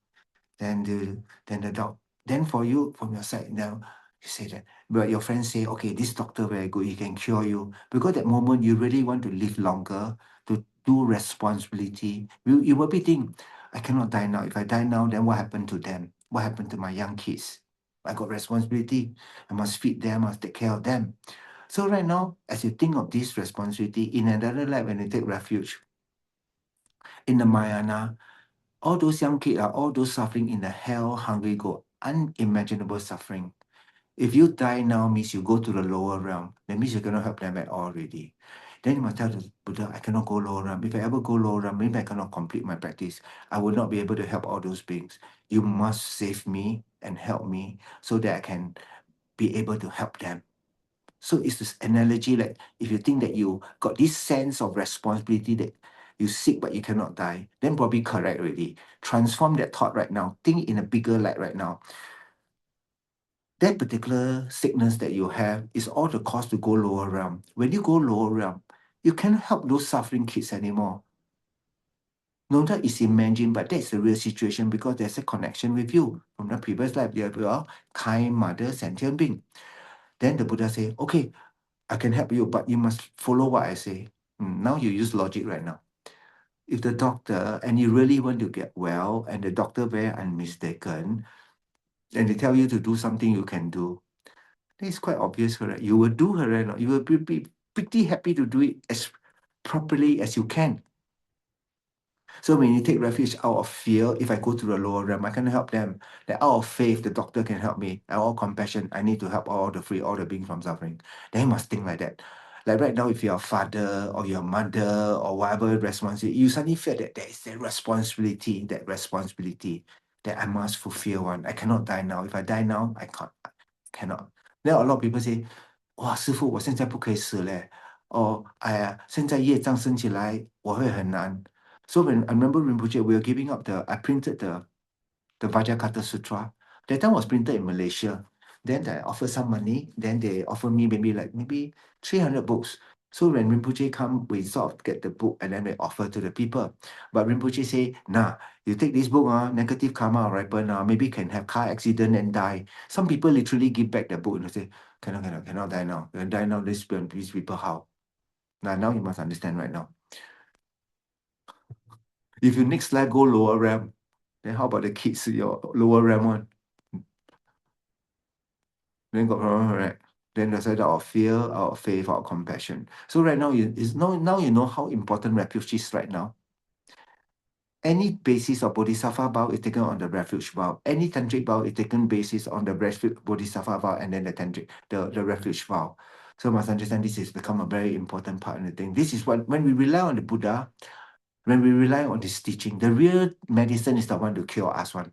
Then for you, from your side now, you say that, but your friends say, okay, this doctor very good, he can cure you. Because that moment you really want to live longer, to do responsibility. You will be thinking, I cannot die now. If I die now, then what happened to them? What happened to my young kids? I got responsibility. I must feed them, I must take care of them. So right now, as you think of this responsibility, in another life, when you take refuge, in the Mayana, all those young kids are all those suffering in the hell, hungry, go, unimaginable suffering. If you die now, means you go to the lower realm. That means you cannot help them at all already. Then you must tell the Buddha, I cannot go lower realm. If I ever go lower realm, maybe I cannot complete my practice. I will not be able to help all those beings. You must save me and help me so that I can be able to help them. So it's this analogy like if you think that you got this sense of responsibility that you sick but you cannot die, then probably correct already. Transform that thought right now. Think in a bigger light right now. That particular sickness that you have is all the cause to go lower realm. When you go lower realm, you cannot help those suffering kids anymore. No doubt it's imagined, but that's the real situation because there's a connection with you. From the previous life, you are kind mother, sentient being. Then the Buddha say, okay, I can help you, but you must follow what I say. Now you use logic right now. If the doctor, and you really want to get well, and the doctor very unmistaken, and they tell you to do something you can do, then it's quite obvious, correct? You will do, correct? You will be pretty happy to do it as properly as you can. So when you take refuge out of fear, if I go to the lower realm, I can help them. That out of faith, the doctor can help me. Out of compassion, I need to help all the beings from suffering. Then you must think like that. Like right now, if you're a father or your mother or whatever responsibility, you suddenly feel that there is that responsibility that I must fulfill one. I cannot die now. If I die now, I cannot. Then a lot of people say, 哇，师父，我现在不可以死嘞。哦，哎呀，现在业障升起来，我会很难。So when I remember Rinpoche, we were giving up I printed the Vajrakata Sutra. That time was printed in Malaysia. Then I offered some money. Then they offered me maybe 300 books. So when Rinpoche come, we sort of get the book and then we offer to the people. But Rinpoche say, nah, you take this book, negative karma ripen, maybe can have car accident and die. Some people literally give back the book and say, cannot die now. When die now, these people how? Now you must understand right now. If you next life go lower realm, then how about the kids, your lower realm one? Then got problem, right? Then that's out of fear, out of faith, out of compassion. So right now, now you know how important refuge is right now. Any basis of Bodhisattva vow is taken on the refuge vow. Any tantric vow is taken basis on the Bodhisattva vow and then the refuge vow. So must understand this has become a very important part of the thing. This is what when we rely on the Buddha, when we rely on this teaching, the real medicine is the one to cure us one.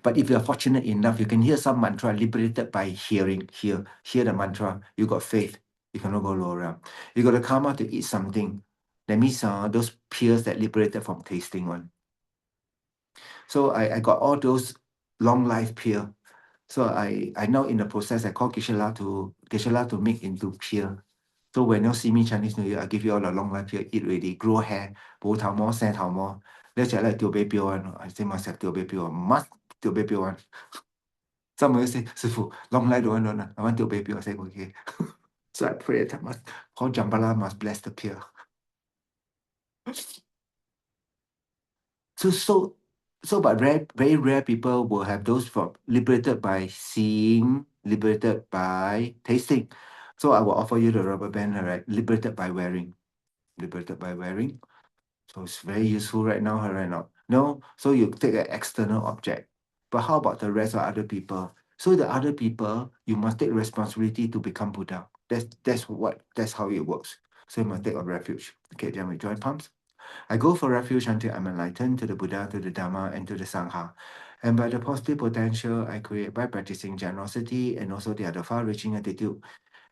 But if you're fortunate enough, you can hear some mantra liberated by hearing, hear the mantra. You got faith, you cannot go lower realm. You got the karma to eat something. That means those peers that liberated from tasting one. So I got all those long life peer. So I now in the process, I call Geshe-la to make into peer. So when you see me Chinese New Year, I give you all the long life peer, eat ready, grow hair, bo tao mo, say tao mo. Let's like tio baby one. I say must have tio baby one, must tio baby one. Some will say, 师父, long life don't want, I want tio baby. I say, okay. So I pray that must, call Jambala must bless the peer. But very rare people will have those from liberated by seeing, liberated by tasting. So I will offer you the rubber band, right? Liberated by wearing. Liberated by wearing. So it's very useful right now, right now. No, so you take an external object. But how about the rest of other people? So the other people, you must take responsibility to become Buddha. That's how it works. So you must take a refuge. Okay, then we join palms. I go for refuge until I'm enlightened to the Buddha, to the Dharma, and to the Sangha. And by the positive potential I create by practicing generosity and also the other far-reaching attitude,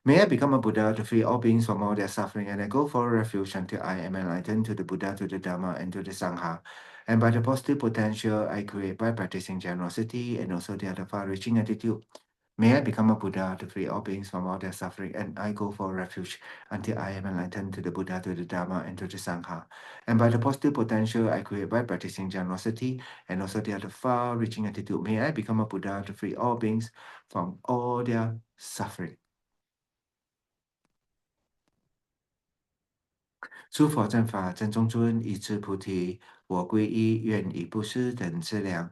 may I become a Buddha to free all beings from all their suffering, and I go for refuge until I am enlightened to the Buddha, to the Dharma, and to the Sangha. And by the positive potential I create by practicing generosity and also the other far-reaching attitude, may I become a Buddha to free all beings from all their suffering, and I go for refuge until I am enlightened to the Buddha, to the Dharma, and to the Sangha. And by the positive potential I create by practicing generosity and also the other far-reaching attitude, may I become a Buddha to free all beings from all their suffering. 诸佛正法正中尊，一智菩提，我皈依，愿以布施等资粮。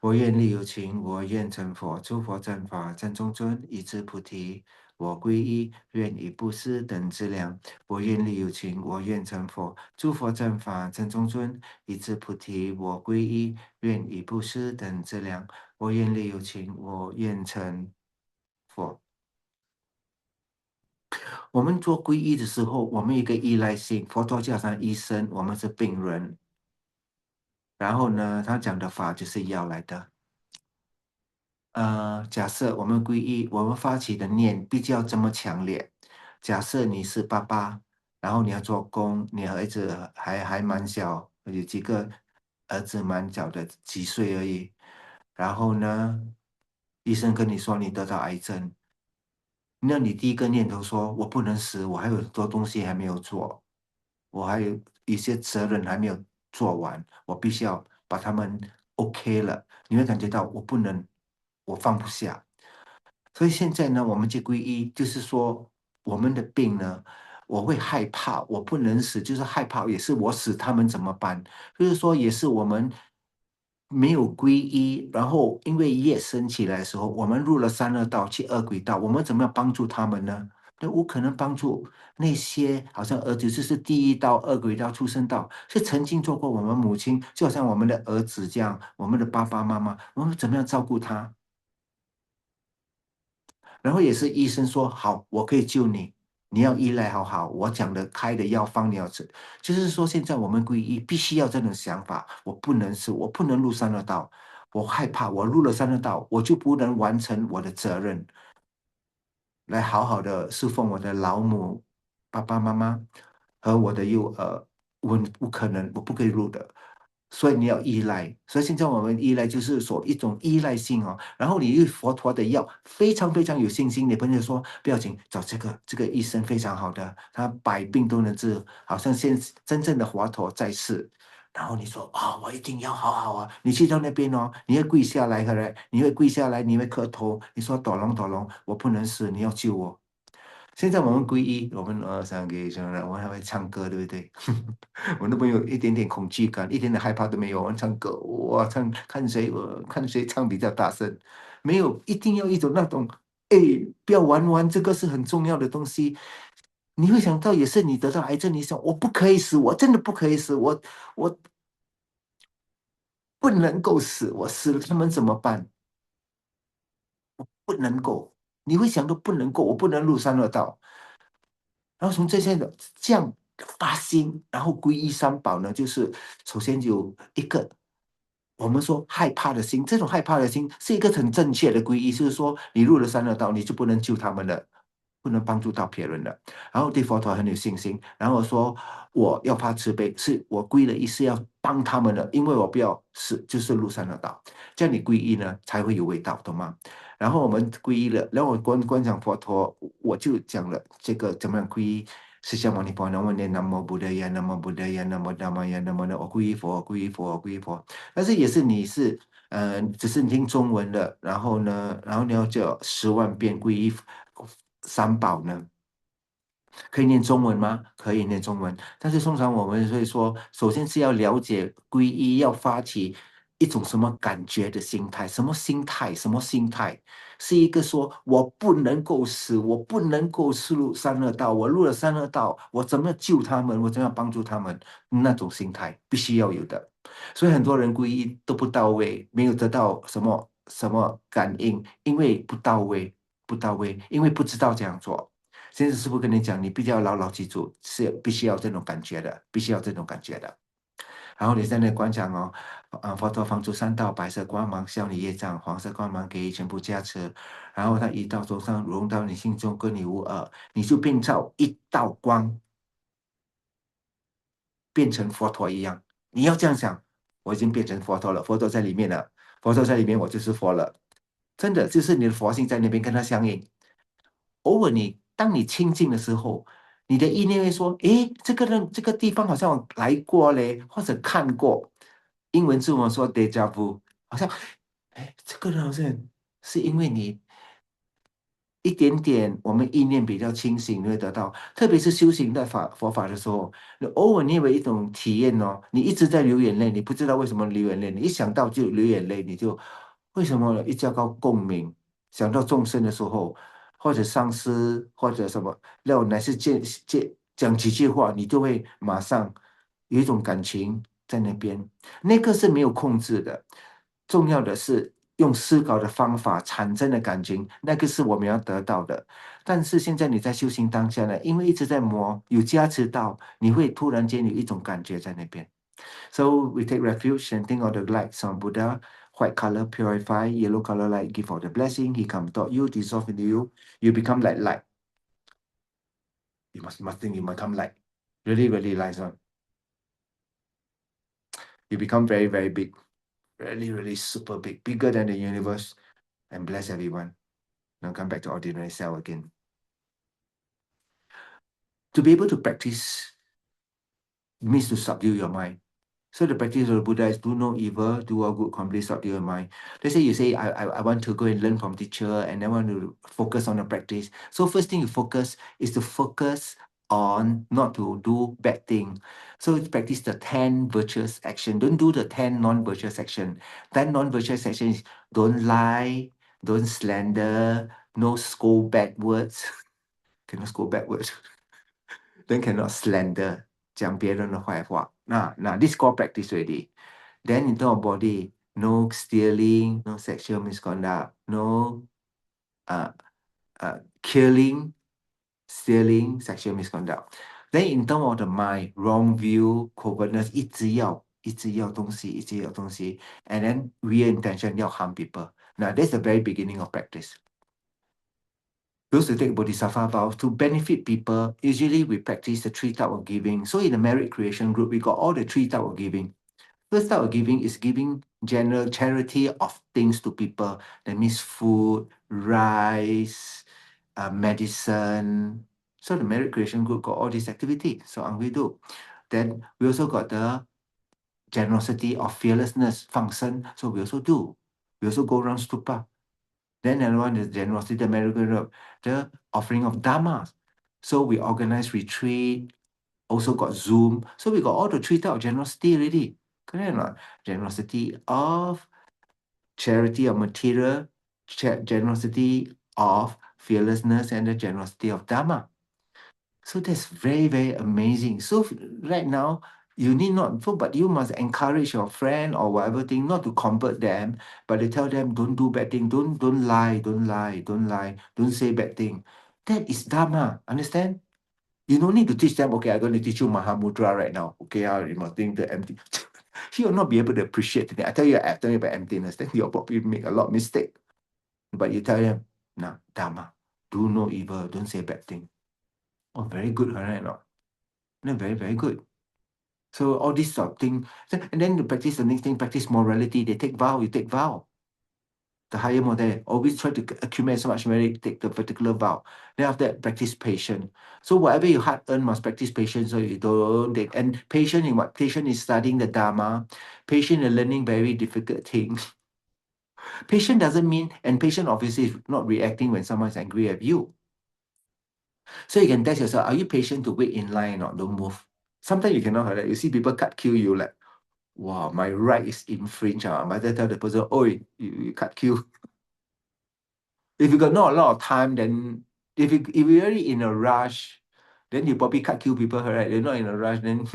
我愿力有情，我愿成佛。诸佛正法正中尊，一智菩提，我皈依，愿以布施等资粮。我愿力有情，我愿成佛。诸佛正法正中尊，一智菩提，我皈依，愿以布施等资粮。我愿力有情，我愿成佛。我们做皈依的时候，我们有一个依赖性，佛陀就好像医生，我们是病人。然后呢，他讲的法就是药来的。假设我们皈依，我们发起的念必须要这么强烈。假设你是爸爸，然后你要做工，你儿子还蛮小，有几个儿子蛮小的，几岁而已。然后呢，医生跟你说你得到癌症，那你第一个念头说，我不能死，我还有很多东西还没有做，我还有一些责任还没有做完，我必须要把他们 OK 了。你会感觉到我不能，我放不下。所以现在呢，我们去皈依，就是说我们的病呢，我会害怕，我不能死，就是害怕，也是我死他们怎么办？就是说，也是我们没有皈依，然后因为业升起来的时候，我们入了三恶道，去恶鬼道，我们怎么样帮助他们呢？那我可能帮助那些好像儿子就是地狱道、恶鬼道、畜生道，是曾经做过我们母亲，就好像我们的儿子这样，我们的爸爸妈妈，我们怎么样照顾他？然后也是医生说好，我可以救你，你要依赖好好，我讲的开的药方你要吃。就是说，现在我们皈依必须要这种想法，我不能吃，我不能入三恶道，我害怕，我入了三恶道，我就不能完成我的责任，来好好的侍奉我的老母、爸爸妈妈和我的幼儿，我不可能，我不可以入的。所以你要依赖，所以现在我们依赖就是说一种依赖性哦。然后你对佛陀的药非常非常有信心，你朋友说不要紧，找这个医生非常好的，他百病都能治，好像真正的佛陀在世。然后你说我一定要好好啊！你去到那边哦，你会跪下来，你会跪下来，你会磕头，你说朵龙朵龙，我不能死，你要救我。现在我们皈依，我们三个什么我们还会唱歌，对不对？我都没有一点点恐惧感，一点点害怕都没有。我们唱歌，哇，看谁唱比较大声，没有，一定要一种那种，哎，不要玩，这个是很重要的东西。你会想到，也是你得到癌症，你想我不可以死，我真的不可以死，我不能够死，我死了他们怎么办？不能够，你会想到不能够，我不能入三恶道。然后从这些的这样发心，然后皈依三宝呢，就是首先有一个我们说害怕的心，这种害怕的心是一个很正确的皈依，就是说你入了三恶道，你就不能救他们了，不能帮助到别人了。然后对佛陀很有信心，然后说我要发慈悲，是我皈了依是要帮他们的，因为我不要死，就是入三恶道，这样你皈依呢才会有味道，懂吗？然后我们皈依了，然后我观想佛陀，我就讲了这个怎么样皈依。Sakyamuni Buddha，我念南无 Buddhaya，南无 Buddhaya，南无 Dhammaya，南无我皈依佛，我皈依佛，我皈依佛。但是也是你是只是你听中文的，然后呢，然后你要叫10万遍皈依三宝呢？可以念中文吗？可以念中文，但是通常我们会说，首先是要了解皈依，要发起一种什么感觉的心态，什么心态？什么心态？是一个说我不能够死，我不能够入三恶道，我入了三恶道，我怎么救他们？我怎么样帮助他们？那种心态必须要有的。所以很多人皈依都不到位，没有得到什么感应，因为不到位，因为不知道这样做。现在师傅跟你讲，你必须要牢牢记住，是必须要这种感觉的，必须要这种感觉的。然后你在那观想哦，佛陀放出三道白色光芒，消你业障；黄色光芒给予全部加持。然后他一道中上融到你心中，跟你无二，你就变成一道光，变成佛陀一样。你要这样想，我已经变成佛陀了，佛陀在里面了，佛陀在里面，我就是佛了。真的，就是你的佛性在那边跟他相应。偶尔当你清净的时候，你的意念会说：“诶，这个人这个地方好像我来过嘞，或者看过。”英文字我说 deja vu，好像，哎，这个人好像是因为你一点点，我们意念比较清醒，你会得到。特别是修行在佛法的时候，你偶尔你有一种体验哦，你一直在流眼泪，你不知道为什么流眼泪，你一想到就流眼泪，你就为什么一较高共鸣？想到众生的时候，或者上司或者什么，那我乃是讲几句话，你就会马上有一种感情在那边，那个是没有控制的。重要的是用思考的方法产生的感情，那个是我们要得到的。但是现在你在修行当下呢，因为一直在磨，有加持到，你会突然间有一种感觉在那边。So we take refuge and think of the lights on Buddha. White color purify, yellow color light give all the blessing. He come taught you, dissolve into you. You become like light. You must think you become light. Really, really light on. You become very, very big. Really, really super big. Bigger than the universe. And bless everyone. Now come back to ordinary self again. To be able to practice means to subdue your mind. So the practice of the Buddha is do no evil, do all good, complete subdue your mind. Let's say you say, I want to go and learn from teacher and I want to focus on the practice. So first thing you focus is to focus on not to do bad thing. So practice the 10 virtuous action. Don't do the 10 non-virtuous action. 10 non-virtuous action is don't lie, don't slander, no scold bad words. Cannot scold bad words. Then cannot slander, 讲别人的坏话。那 this called practice already. Then in terms of body, no stealing, no sexual misconduct, no killing, stealing, sexual misconduct. Then in terms of the mind, wrong view, covetousness, 一直要东西, and then real intention 要 harm people. Now that's the very beginning of practice. Those who take Bodhisattva vows to benefit people, usually we practice the three types of giving. So in the merit creation group, we got all the three types of giving. First type of giving is giving general charity of things to people. That means food, rice, medicine. So the merit creation group got all these activities. So we do. Then we also got the generosity of fearlessness, function. So we also do. We also go around stupa. Then another one is generosity, the merit group, the offering of dharma. So we organize retreat, also got Zoom. So we got all the three types of generosity already. Correct or not? Generosity of charity of material, generosity of fearlessness, and the generosity of Dharma. So that's very, very amazing. So right now, you need not, so, but you must encourage your friend or whatever thing not to convert them, but to tell them, don't do bad thing, don't lie, don't say bad thing. That is Dharma, understand? You don't need to teach them, okay, I'm going to teach you Mahamudra right now. Okay, you must think the empty. He will not be able to appreciate it. I tell you about emptiness, then you'll probably make a lot of mistake. But you tell them, nah, Dharma, do no evil, don't say bad thing. Oh, very good, right? No? No, very, very good. So all these sort of thing, and then you practice the next thing, practice morality. They take vow, you take vow. The higher model always try to accumulate so much merit, take the particular vow. Then after that, practice patience. So whatever you hard earn must practice patience so you don't take. And patience in what? Patience is studying the Dharma. Patience in learning very difficult things. Patience doesn't mean, and patience obviously is not reacting when someone is angry at you. So you can test yourself, are you patient to wait in line or don't move? Sometimes you cannot have that. You see people cut queue, you like, wow, my right is infringed. I better tell the person, oh, you cut queue. If you got not a lot of time, then if you're really in a rush, then you probably cut queue people, right? They're not in a rush, then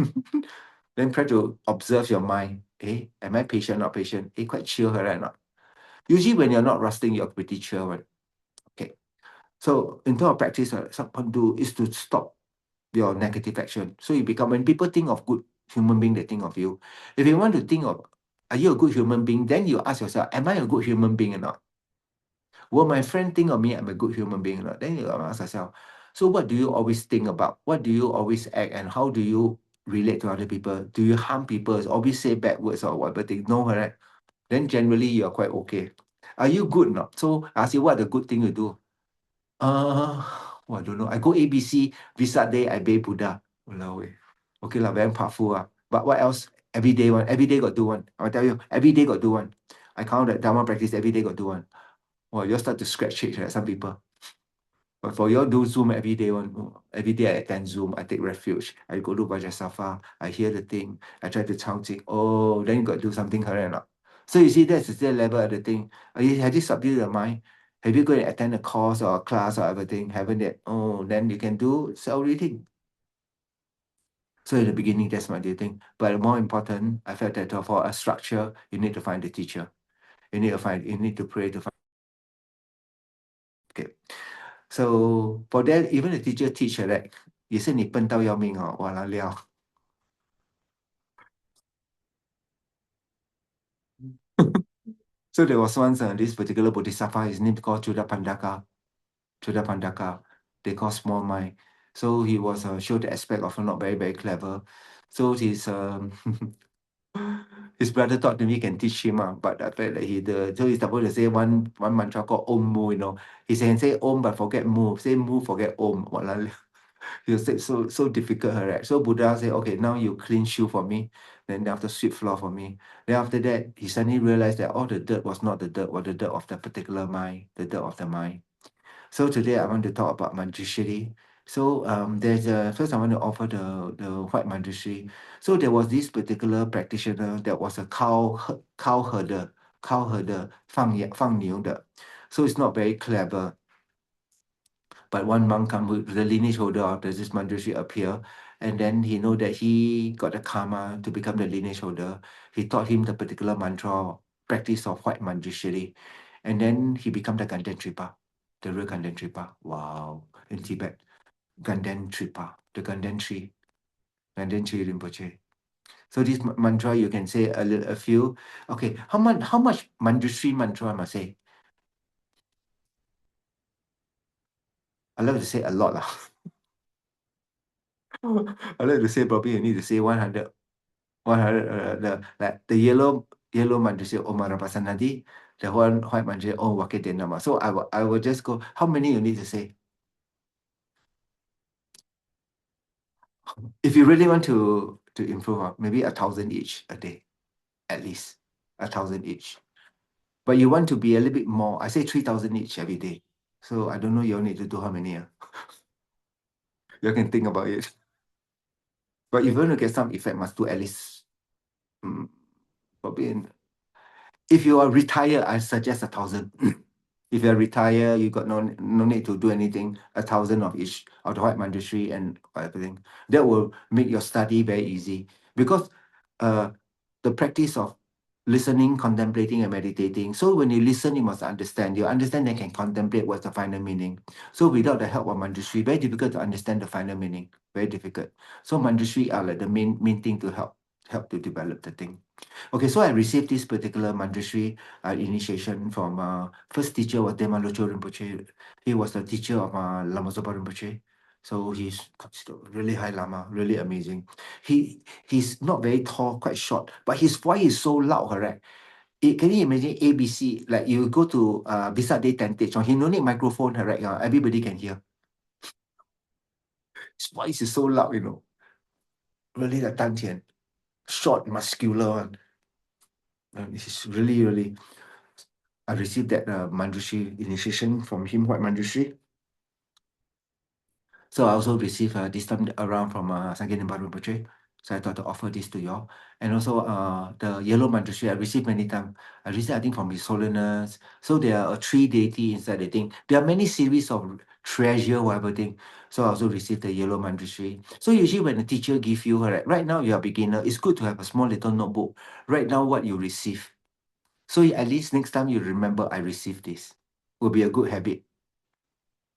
then try to observe your mind. Am I patient, not patient? Quite chill, right? Not. Usually when you're not rusting, you're pretty chill, right? Okay. So in terms of practice, someone do is to stop your negative action. So you become, when people think of good human being, they think of you. If you want to think of, are you a good human being? Then you ask yourself, am I a good human being or not? Will my friend think of me I'm a good human being or not? Then you ask yourself, so what do you always think about? What do you always act, and how do you relate to other people? Do you harm people? Always say bad words or whatever thing? No, correct? Then generally you're quite okay. Are you good or not? So I ask you, what the good thing you do? Uh, I don't know. I go ABC, Visa Day, I bathe Buddha. Walao eh. Okay lah, very powerful ah. But what else? Every day one. Every day got do one. I'll tell you, every day got do one. I count that Dharma practice, every day got do one. Well, you start to scratch cheeks, right? Some people. But for you all do Zoom every day one. Every day I attend Zoom, I take refuge. I go to Vajasafa, I hear the thing, I try to chant it. Oh, then you got to do something correct or not? So you see, that's the level of the thing. Have you subdued your mind? Have you go and attend a course or a class or everything? Haven't yet? Oh, then you can do self-reading. So in the beginning, that's my thing. But more important, I felt that for a structure, you need to find the teacher. You need to pray to find. Okay. So for that, even the teacher teach that 也是你笨到要命哦，哇啦料。So there was once this particular bodhisattva, his name called Chuda Pandaka. Chuda Pandaka, they call small mind. So he was showed the aspect of not very, very clever. So his brother thought that he can teach him, but I felt that so he's supposed to say one mantra called Om Mu, He can say Om but forget Mu, say Mu forget Om. You said so difficult, right? So Buddha said, okay, now you clean shoe for me, then after sweep floor for me. Then after that, he suddenly realized that all the dirt was not the dirt, was the dirt of the particular mind, the dirt of the mind. So today I want to talk about Manjushri. So there's first I want to offer the white Manjushri. So there was this particular practitioner that was a cow herder, 放牛的. So it's not very clever. But one monk come with the lineage holder of this Manjushri appear, and then he know that he got the karma to become the lineage holder. He taught him the particular mantra practice of white Manjushri, and then he become the Ganden Tripa, the real Ganden Tripa. Wow, in Tibet, Ganden Tripa, the Ganden Tree, Ganden Tree Rinpoche. So this mantra you can say a few. Okay, how much Manjushri mantra I must say? I love to say a lot lah. I like to say probably you need to say 100 the yellow manjushri Om Marapasanadi, the white manjushri Om Wakedenama. So I will just go. How many you need to say? If you really want to improve, maybe 1,000 each a day, at least 1,000 each. But you want to be a little bit more. I say 3,000 each every day. So I don't know you all need to do how many. You can think about it. But if you want to get some effect, must do at least probably if you are retired, I suggest 1,000. If you're retired, you got no need to do anything. 1,000 of each of the white manjushri and everything. That will make your study very easy because the practice of listening, contemplating, and meditating. So when you listen, you must understand. You understand and can contemplate what's the final meaning. So without the help of manjushri, very difficult to understand the final meaning. Very difficult. So manjushri are like the main thing to help to develop the thing. Okay, so I received this particular Manjushri initiation from first teacher was Dema Locho Rinpoche. He was the teacher of Lama Zopa Rinpoche. So he's considered really high Lama, really amazing. He's not very tall, quite short, but his voice is so loud, correct? Can you imagine ABC? Like you go to Bisa Day Tentage, he no need microphone, correct? Everybody can hear. His voice is so loud, Really like Dan Tian. Short, muscular one. He's really. I received that Manjushri initiation from him, White Manjushri. So I also received this time around from Sangin Rinpoche. So I thought to offer this to y'all. And also the yellow Manjushri I received many times. I received I think from His Holiness. So there are three deity inside the thing. There are many series of treasure, whatever thing. So I also received the yellow Manjushri. So usually when the teacher give you, right now you're a beginner, it's good to have a small little notebook. Write down what you receive. So at least next time you remember I received this. Will be a good habit.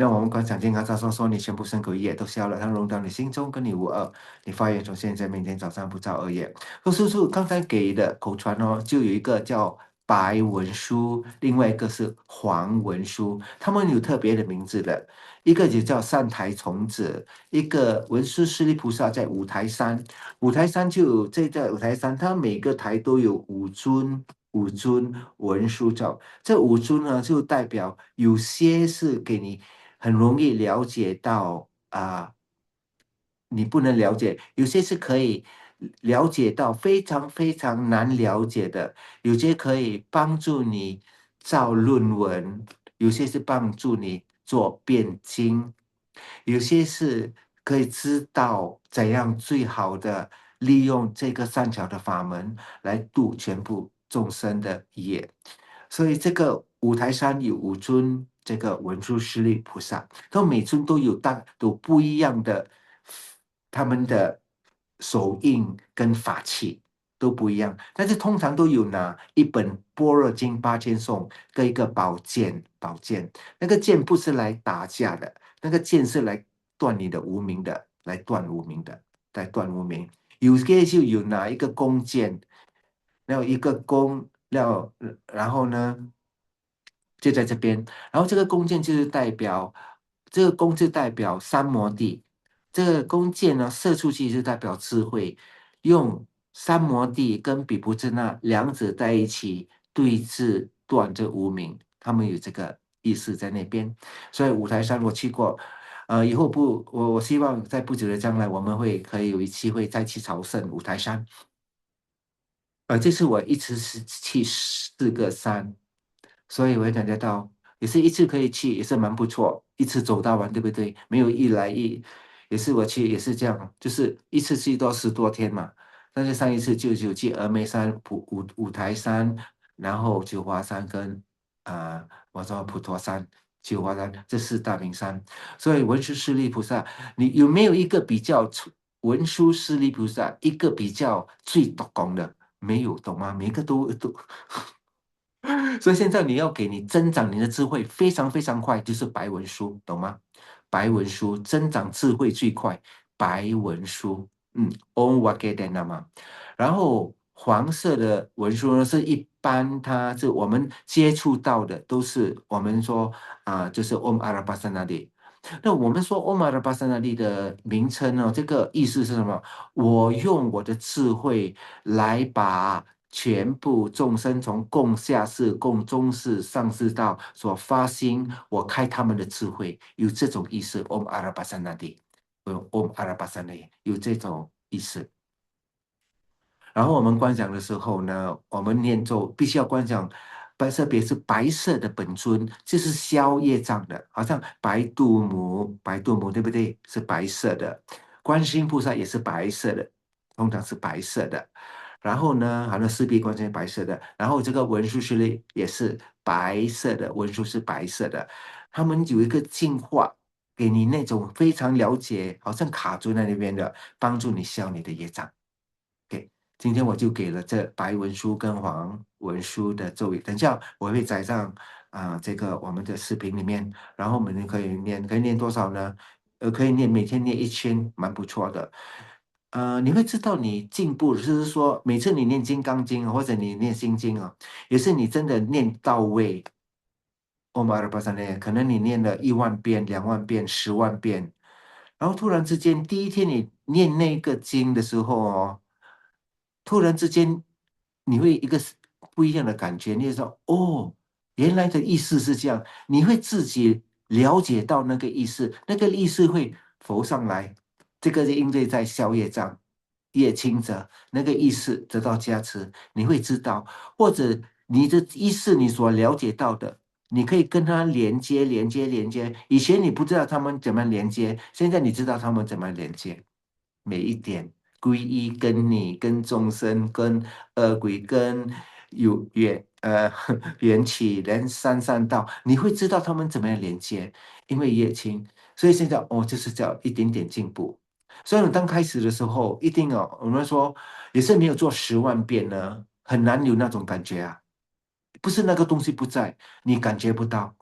那我们观想健康照说，你全部身口意业都消了，它融到你心中，跟你无二。你发愿从现在明天早上不造恶业。叔叔刚才给的口传哦，就有一个叫白文书，另外一个是黄文书，他们有特别的名字的。一个就叫三台童子，一个文殊师利菩萨在五台山，五台山就有这个五台山，它每个台都有五尊文殊照。这五尊呢，就代表有些是给你很容易了解到你不能了解，有些是可以了解到非常非常难了解的，有些可以帮助你造论文，有些是帮助你做辩经，有些是可以知道怎样最好的利用这个善巧的法门来度全部众生的业。所以这个五台山有五尊这个文殊师利菩萨，他们每尊都不一样的，他们的手印跟法器都不一样，但是通常都有拿一本般若经8000颂跟一个宝剑，那个剑不是来打架的，那个剑是来断你的无名的，来断无名的，来断无名。有些就有拿一个弓箭，然后一个弓，然后呢，就在这边，然后这个弓箭就是代表，这个弓就代表三摩地，这个弓箭呢射出去就代表智慧，用三摩地跟比婆舍那两者在一起对峙断这无明，他们有这个意思在那边，所以五台山我去过。以后我希望在不久的将来，我们可以有机会再去朝圣五台山。这次我一次是去4个山，所以我会感觉到，也是一次可以去，也是蛮不错，一次走到完，对不对？没有也是我去也是这样，就是一次去到10多天嘛。但是上一次就去峨眉山、五台山，然后九华山跟我说普陀山、九华山这4大名山。所以文殊师利菩萨，你有没有一个比较文殊师利菩萨一个比较最懂功的？没有，懂吗？每一个都所以现在你要给你增长你的智慧，非常非常快，就是白文书，懂吗？白文书增长智慧最快，白文书，Om Vagdanama。然后黄色的文书呢，是一般它是我们接触到的，都是我们说就是 Om Arabhasanadi。那我们说 Om Arabhasanadi 的名称呢，这个意思是什么？我用我的智慧来把全部众生从共下世、共中世、上世道所发心，我开他们的智慧，有这种意思。Om Arabhasanadi，Om Arabhasanadi 有这种意思。然后我们观想的时候呢，我们念咒必须要观想，特别是白色的本尊，就是消业障的，好像白度母对不对？是白色的，观世音菩萨也是白色的，通常是白色的。然后呢，好像四臂观世音白色的，然后这个文殊师利也是白色的，文殊是白色的，他们有一个净化，给你那种非常了解，好像卡住在那边的，帮助你消你的业障。今天我就给了这白文书跟黄文书的咒语，等一下我会载上这个我们的视频里面，然后我们可以念多少呢？可以每天念1000，蛮不错的。你会知道你进步，就是说每次你念《金刚经》或者你念心经啊，也是你真的念到位。欧玛尔巴萨呢，可能你念了10000遍、20000遍、100000遍，然后突然之间第一天你念那个经的时候哦。突然之间，你会一个不一样的感觉，你就说哦，原来的意思是这样，你会自己了解到那个意思，那个意思会浮上来，这个是因为在消业障、业轻者，那个意识得到加持，你会知道，或者你的意识你所了解到的。你可以跟他连接，连接，连接。以前你不知道他们怎么连接，现在你知道他们怎么连接。每一点皈依跟你、跟众生、跟恶鬼、跟有缘起人三道，你会知道他们怎么样连接，因为业亲，所以现在就是叫一点点进步。所以刚开始的时候，一定我们说也是没有做100000遍呢，很难有那种感觉啊。不是那个东西不在，你感觉不到，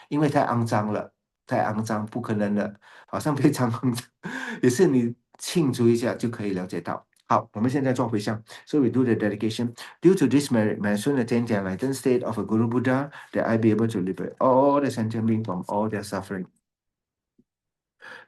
因为太肮脏了。太肮脏，不可能的，好像非常肮脏，也是你庆祝一下就可以了解到。好，我们现在做回向。So we do the dedication. Due to this merit, may I soon attain the enlightened state of a Guru Buddha, that I be able to liberate all the sentient beings from all their suffering.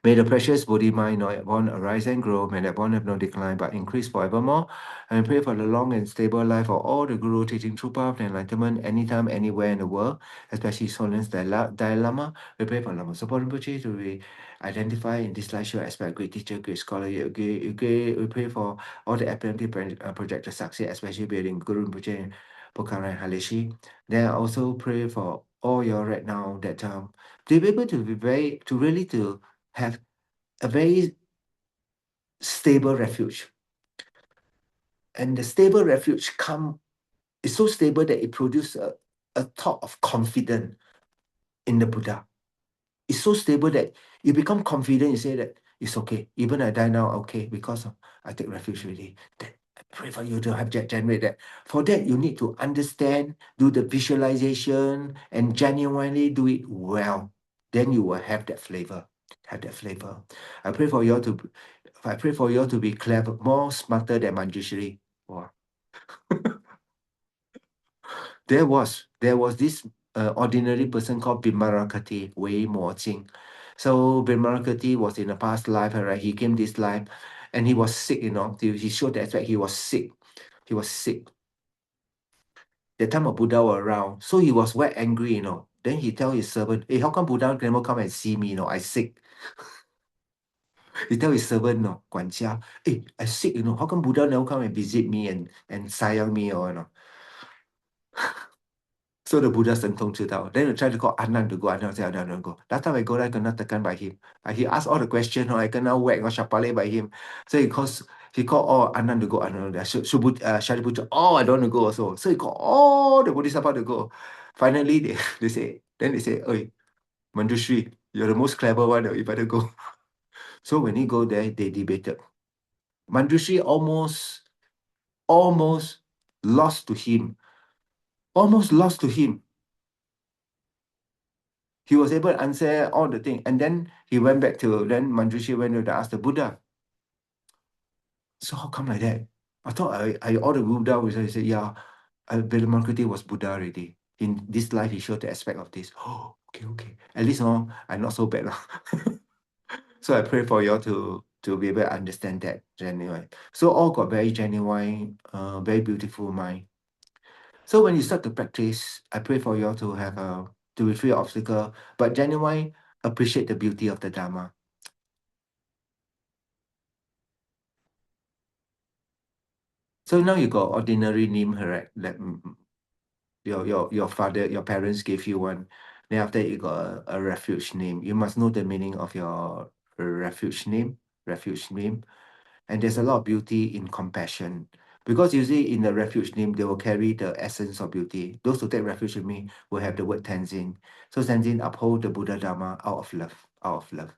May the precious Bodhi mind not born arise and grow. May that born have no decline but increase forevermore. And pray for the long and stable life of all the Guru teaching true path and enlightenment anytime, anywhere in the world, especially Solon's Dalai Lama. We pray for Lama Sopo Rinpoche to be identified in this life show as a great teacher, great scholar. We pray for all the apparently project to succeed, especially building Guru Rinpoche, Pokhara and Haleshi. Then I also pray for all your right now that to be able to be really to have a very stable refuge. And the stable refuge is so stable that it produces a thought of confidence in the Buddha. It's so stable that you become confident, you say that it's okay. Even I die now, okay, because I take refuge already. Then I pray for you to have generate that. For that, you need to understand, do the visualization, and genuinely do it well. Then you will have that flavor. Have that flavor. I pray for you all to be clever, more smarter than Manjushri. Wow. There was this ordinary person called Bimarakati, Wei Mo Jing. So Bimarakati was in a past life, right? He came this life and he was sick, He showed that fact he was sick. He was sick. The time of Buddha was around. So he was quite angry, Then he tell his servant, hey, how come Buddha never come and see me, I sick. He tell his servant, 管家, hey, I sick, how come Buddha never come and visit me and sayang me, So the Buddha 神通知道. Then he tried to call Anand to go. Anand said, Anand go. Last time I go there, I kena tekan by him. He asked all the questions, I kena whack or shapale by him. So he called all Anand to go. Anand, Shariputra, I don't want to go also. So he called all the Bodhisattva to go. Finally, they say, Oi, Manjushri, you're the most clever one, you better go. So when he go there, they debated. Manjushri almost lost to him. Almost lost to him. He was able to answer all the things. And then he went back then Manjushri went to ask the Buddha. So how come like that? I thought I ordered Buddha, which I said, yeah, Vilamarkati was Buddha already. In this life, he showed the aspect of this. Oh, okay. At least I'm not so bad. So I pray for you all to be able to understand that genuine. So all got very genuine, very beautiful mind. So when you start to practice, I pray for you all to have to be free of obstacle, but genuine appreciate the beauty of the Dharma. So now you got ordinary name, correct? That your father, your parents gave you one. Then after that, you got a refuge name. You must know the meaning of your refuge name. And there's a lot of beauty in compassion. Because usually in the refuge name, they will carry the essence of beauty. Those who take refuge in me will have the word Tenzin. So Tenzin uphold the Buddha Dharma out of love.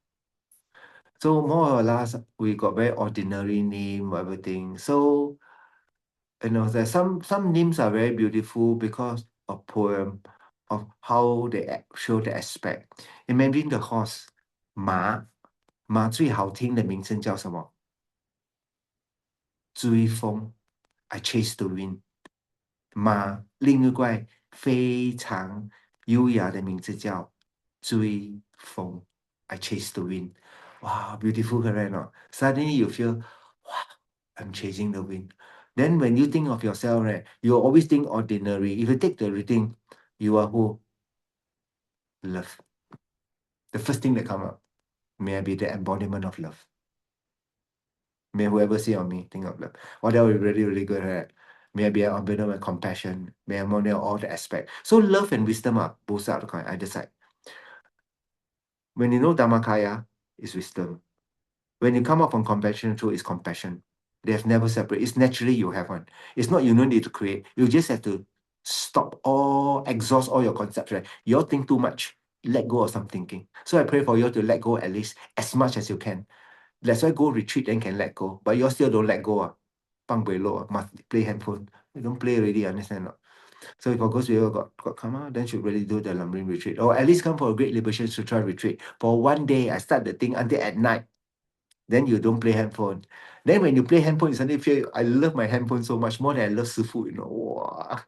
So more or less, we got very ordinary name, everything. So there's some names are very beautiful because of poem, of how they show the aspect. Imagine the horse, 马最好听的名称叫什么？追风 I chase the wind. 马另一块非常优雅的名字叫追风 I chase the wind. Wow, beautiful, correct? No? Suddenly you feel, wow, I'm chasing the wind. Then when you think of yourself, right, you always think ordinary. If you take the reading, you are who? Love. The first thing that come up, may I be the embodiment of love. May whoever see on me think of love. Well, that would be really, really good, right? May I be an embodiment of compassion. May I model all the aspects. So love and wisdom are both sides of the coin, either side. When you know Dhammakaya, it's wisdom. When you come up from compassion, truth is compassion. They have never separated. It's naturally you have one. It's not you don't need to create. You just have to stop exhaust all your concepts, right? You all think too much. Let go of some thinking. So I pray for you to let go at least as much as you can. That's why go retreat then can let go. But you all still don't let go. Pang buay lo, must play handphone. You don't play already, understand? Not? So if a ghost people got karma, then should really do the lumbering retreat. Or at least come for a Great Liberation Sutra retreat. For one day, I start the thing until at night. Then you don't play handphone. Then when you play handphone, you suddenly feel, I love my handphone so much more than I love Sifu, you know. Wow.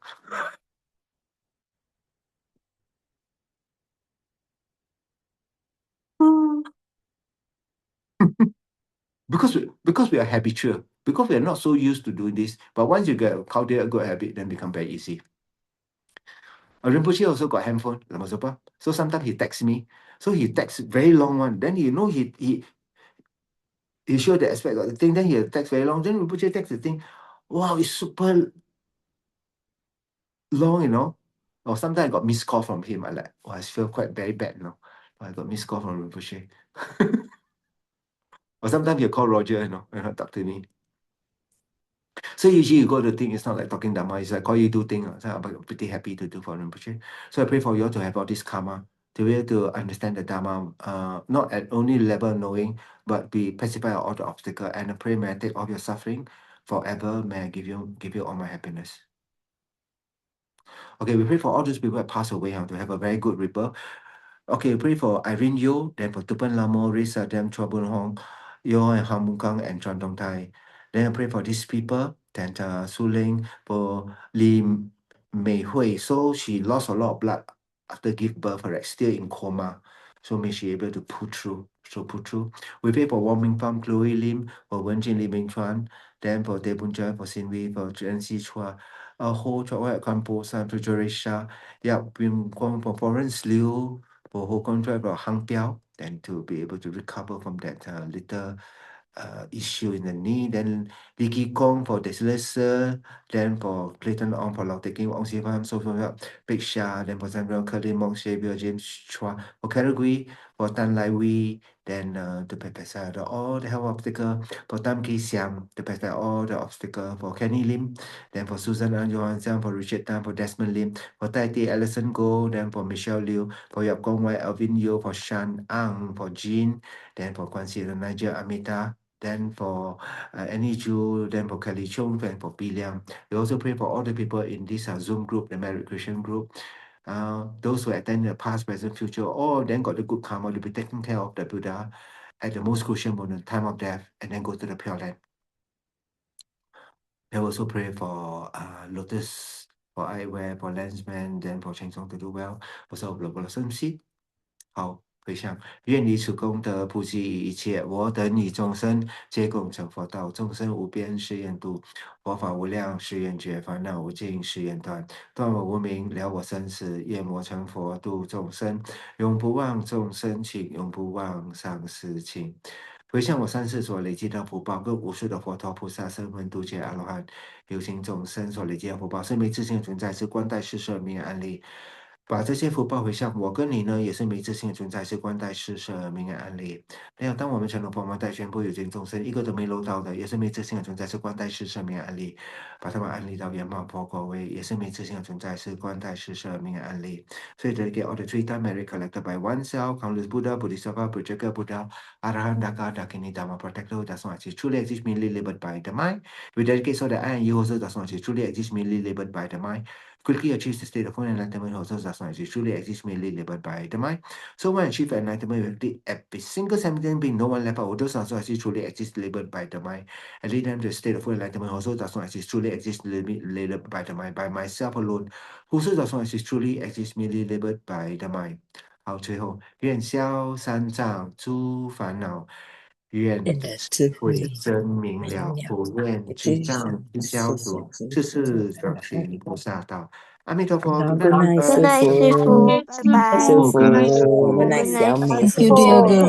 because we are habitual. Because we are not so used to doing this. But once you get cultivate a good habit, then become very easy. Rinpoche also got handphone, lama zopa. So sometimes he texts me. So he texts very long one. Then you know he show the aspect of the thing. Then he text very long. Then Rinpoche text the thing. Wow, it's super long, you know. Or sometimes I got missed call from him. I like, oh, I feel quite very bad, you know. I got missed call from Rinpoche. Or sometimes he'll call Roger, you know, and he'll talk to me. So usually you go to think it's not like talking Dhamma, it's like call you do things. So I'm pretty happy to do for Rinpoche. So I pray for you all to have all this karma, to be able to understand the Dhamma, not at only level knowing, but be pacified of all the obstacle. And I pray may I take all your suffering forever. May I give you all my happiness. Okay, we pray for all those people that pass away to have a very good rebirth. Okay, pray for Irene Yo, then for Tupan Lamo, Risa Dem, Chua Bun Hong, Yo and Hamukang and Chan Dong Tai. Then I pray for these people, then Su Ling, for Lim Mei Hui. So she lost a lot of blood after give birth, right? Still in coma. So may she able to pull through. So pull through. We pray for Wong Ming Pham, Chloe Lim, for Wen Jin Lim Ming Chuan, then for Dei Bun Jia, for Sin Wei, for Chen Si Chua, Ho Chua Wai Kwan Po San, for Jorisha, Yap Bim Kwong, for Florence Liu, for whole contract of Hang Piao, then to be able to recover from that little issue in the knee. Then Vicky Kong for dyslexia, then for Clayton Ong for Lau Taking, Ong Si Pham, So Big Sha, then for Samuel Curly Mong Xavier, James Chua, for Calgary, for Tan Lai Wee, then to prepare all the health obstacle, for Tam Ki Siam, to prepare all the obstacle, for Kenny Lim, then for Susan Ang Johan Siam, for Richard Tan, for Desmond Lim, for Tai Ti Allison Go, then for Michelle Liu, for Yap Kong Wai, Alvin Yo, for Shan Ang, for Jean, then for Kwan Si Niger Amita, then for Annie Chu, then for Kelly Chung, then for Pi Liang. We also pray for all the people in this Zoom group, the Merit Christian group. Those who attend the past, present, future, all then got the good karma to be taking care of the Buddha at the most crucial moment, time of death, and then go to the Pure Land. I also pray for Lotus, for eyewear, for lensman, then for Cheng Song to do well, also blossom seed. 好，回向，愿以此功德普济一切我等以众生，皆共成佛道。众生无边誓愿度，佛法无量誓愿觉，烦恼无尽誓愿断。断我无明，了我生死，愿魔成佛度众生，永不忘众生情，永不忘上师情。回向我三世所累积的福报，跟无数的佛陀菩萨、声闻、度劫、阿罗汉、有情众生所累积的福报，生命自性存在，是观待世设名安利。把这些福报回向我跟你呢，也是没自性的存在，是观待世设名安利。还有，当我们成了佛门带全部有情众生，一个都没漏到的，也是没自性的存在，是观待世设名安利。把他们安利到圆满佛果位，也是没自性的存在，是观待世设名安利。所以 dedicate all the 3 time merit collected by oneself, countless Buddha, Bodhisattva, Projector Buddha, Arahant, Daka, Dakini, Dharma Protector, who does not actually truly exist, merely labeled by the mind. We dedicate so that I and you also does not actually truly exist, merely labeled by the mind. Quickly achieve the state of full enlightenment also does not actually truly exist, merely labeled by the mind. So when achieve enlightenment, with every single sentient being, no one left out, those also actually truly exist, labeled by the mind. And lead them to the state of full enlightenment also does not exist, truly exist, labeled by the mind, by myself alone, who also does not exist, truly exist, merely labeled by the mind. 好，最后愿消三障诸烦恼，愿愿的智慧慧真明了，普愿七障七消除，世世转行菩萨道。阿弥陀佛，good night，师师傅，傅，拜拜。师傅，good night，师傅good night，小美，师 Thank you, 傅。 dear girl.